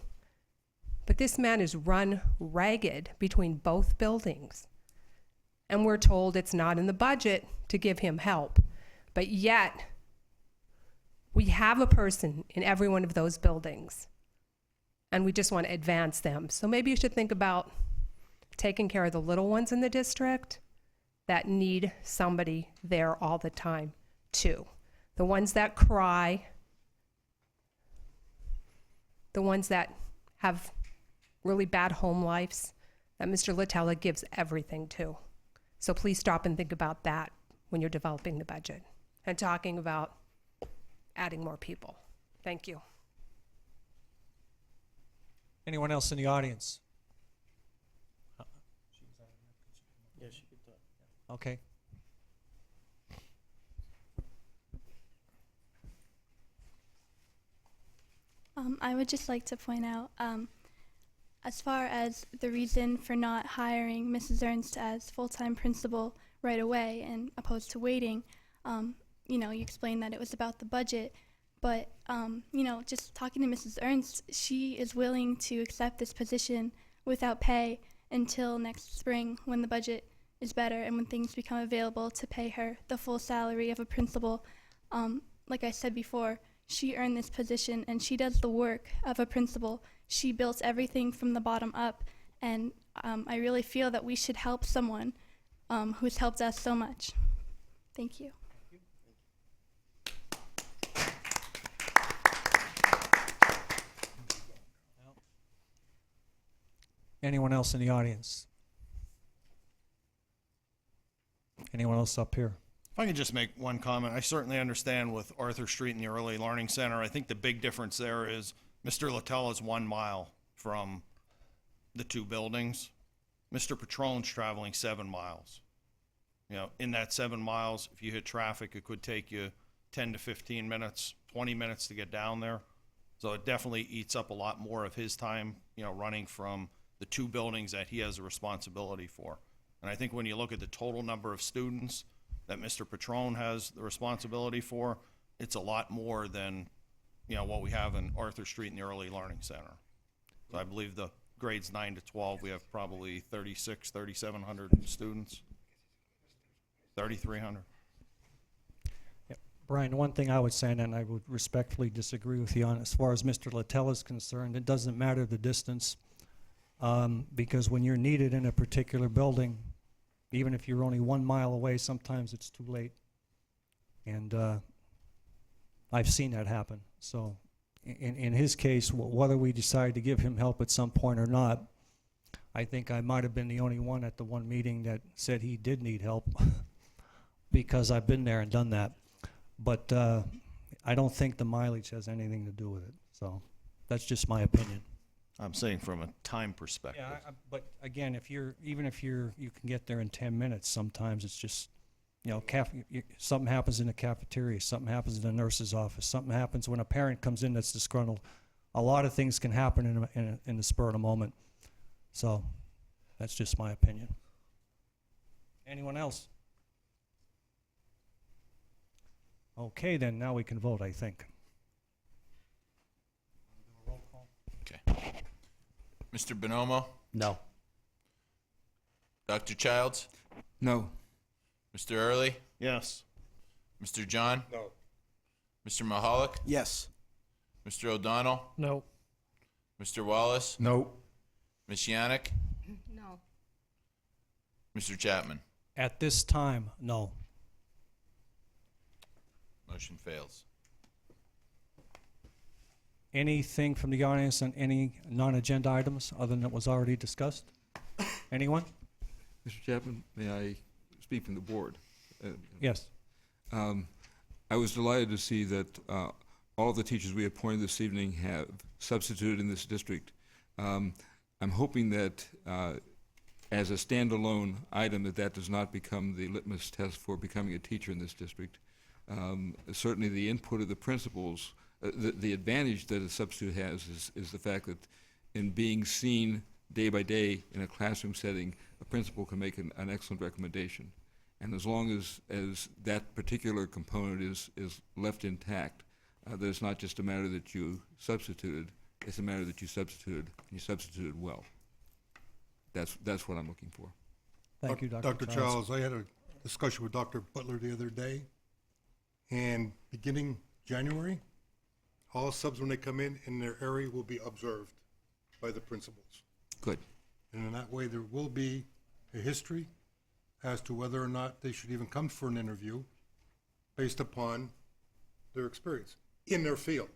But this man is run ragged between both buildings. And we're told it's not in the budget to give him help. But yet, we have a person in every one of those buildings, and we just want to advance them. So maybe you should think about taking care of the little ones in the district that need somebody there all the time too. The ones that cry, the ones that have really bad home lives, that Mr. Latella gives everything to. So please stop and think about that when you're developing the budget and talking about adding more people. Thank you. Anyone else in the audience? Yeah, she could talk. Okay. I would just like to point out, as far as the reason for not hiring Mrs. Ernst as full-time principal right away and opposed to waiting, you explained that it was about the budget, but, just talking to Mrs. Ernst, she is willing to accept this position without pay until next spring, when the budget is better and when things become available to pay her the full salary of a principal. Like I said before, she earned this position and she does the work of a principal. She built everything from the bottom up, and I really feel that we should help someone who's helped us so much. Thank you. Anyone else in the audience? Anyone else up here? If I could just make one comment, I certainly understand with Arthur Street and the Early Learning Center, I think the big difference there is Mr. Littell is 1 mile from the two buildings. Mr. Patron's traveling 7 miles. You know, in that 7 miles, if you hit traffic, it could take you 10 to 15 minutes, 20 minutes to get down there. So it definitely eats up a lot more of his time, you know, running from the two buildings that he has a responsibility for. And I think when you look at the total number of students that Mr. Patron has the responsibility for, it's a lot more than, you know, what we have in Arthur Street and the Early Learning Center. So I believe the grades 9 to 12, we have probably 3,700 students. 3,300. Brian, one thing I would say, and I would respectfully disagree with you on, as far as Mr. Littell is concerned, it doesn't matter the distance, because when you're needed in a particular building, even if you're only 1 mile away, sometimes it's too late. And I've seen that happen. So in his case, whether we decide to give him help at some point or not, I think I might have been the only one at the one meeting that said he did need help because I've been there and done that. But I don't think the mileage has anything to do with it. So that's just my opinion. I'm saying from a time perspective. Yeah, but again, even if you can get there in 10 minutes, sometimes it's just, you know, something happens in the cafeteria, something happens in the nurse's office, something happens when a parent comes in that's disgruntled. A lot of things can happen in the spur of the moment. So that's just my opinion. Anyone else? Okay, then now we can vote, I think. Okay. Mr. Bonomo? No. Dr. Childs? No. Mr. Early? Yes. Mr. John? No. Mr. Mahalik? Yes. Mr. O'Donnell? No. Mr. Wallace? No. Ms. Yannick? No. Mr. Chapman? At this time, no. Motion fails. Anything from the audience on any non-agenda items other than what was already discussed? Anyone? Mr. Chapman, may I speak from the board? Yes. I was delighted to see that all the teachers we appointed this evening have substituted in this district. I'm hoping that as a standalone item that does not become the litmus test for becoming a teacher in this district. Certainly the input of the principals, the advantage that a substitute has is the fact that in being seen day by day in a classroom setting, a principal can make an excellent recommendation. And as long as that particular component is left intact, that it's not just a matter that you substituted, it's a matter that you substituted, and you substituted well. That's what I'm looking for. Thank you, Dr. Childs. I had a discussion with Dr. Butler the other day, and beginning January, all subs when they come in their area will be observed by the principals. Good. And in that way, there will be a history as to whether or not they should even come for an interview based upon their experience in their field.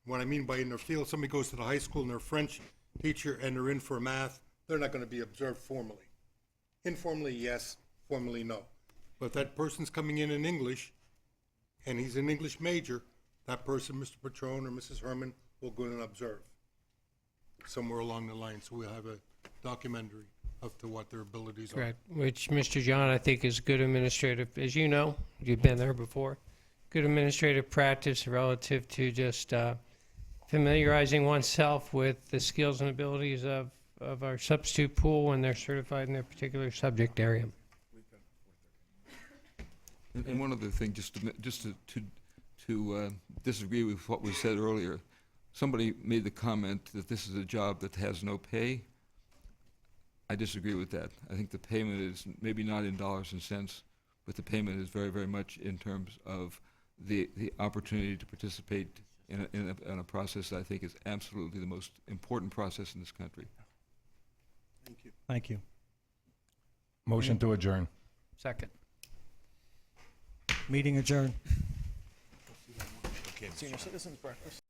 What I mean by in their field, somebody goes to the high school and they're a French teacher and they're in for math, they're not going to be observed formally. Informally, yes. Formally, no. But if that person's coming in English and he's an English major, that person, Mr. Patron or Mrs. Herman, will go in and observe somewhere along the line. So we'll have a documentary of to what their abilities Correct. Which, Mr. John, I think is good administrative, as you know, you've been there before, good administrative practice relative to just familiarizing oneself with the skills and abilities of our substitute pool when they're certified in their particular subject area. And one other thing, just to disagree with what was said earlier, somebody made the comment that this is a job that has no pay. I disagree with that. I think the payment is maybe not in dollars and cents, but the payment is very, very much in terms of the opportunity to participate in a process that I think is absolutely the most important process in this country. Thank you. Thank you. Motion to adjourn. Second. Meeting adjourned. Senior Citizens Breakfast.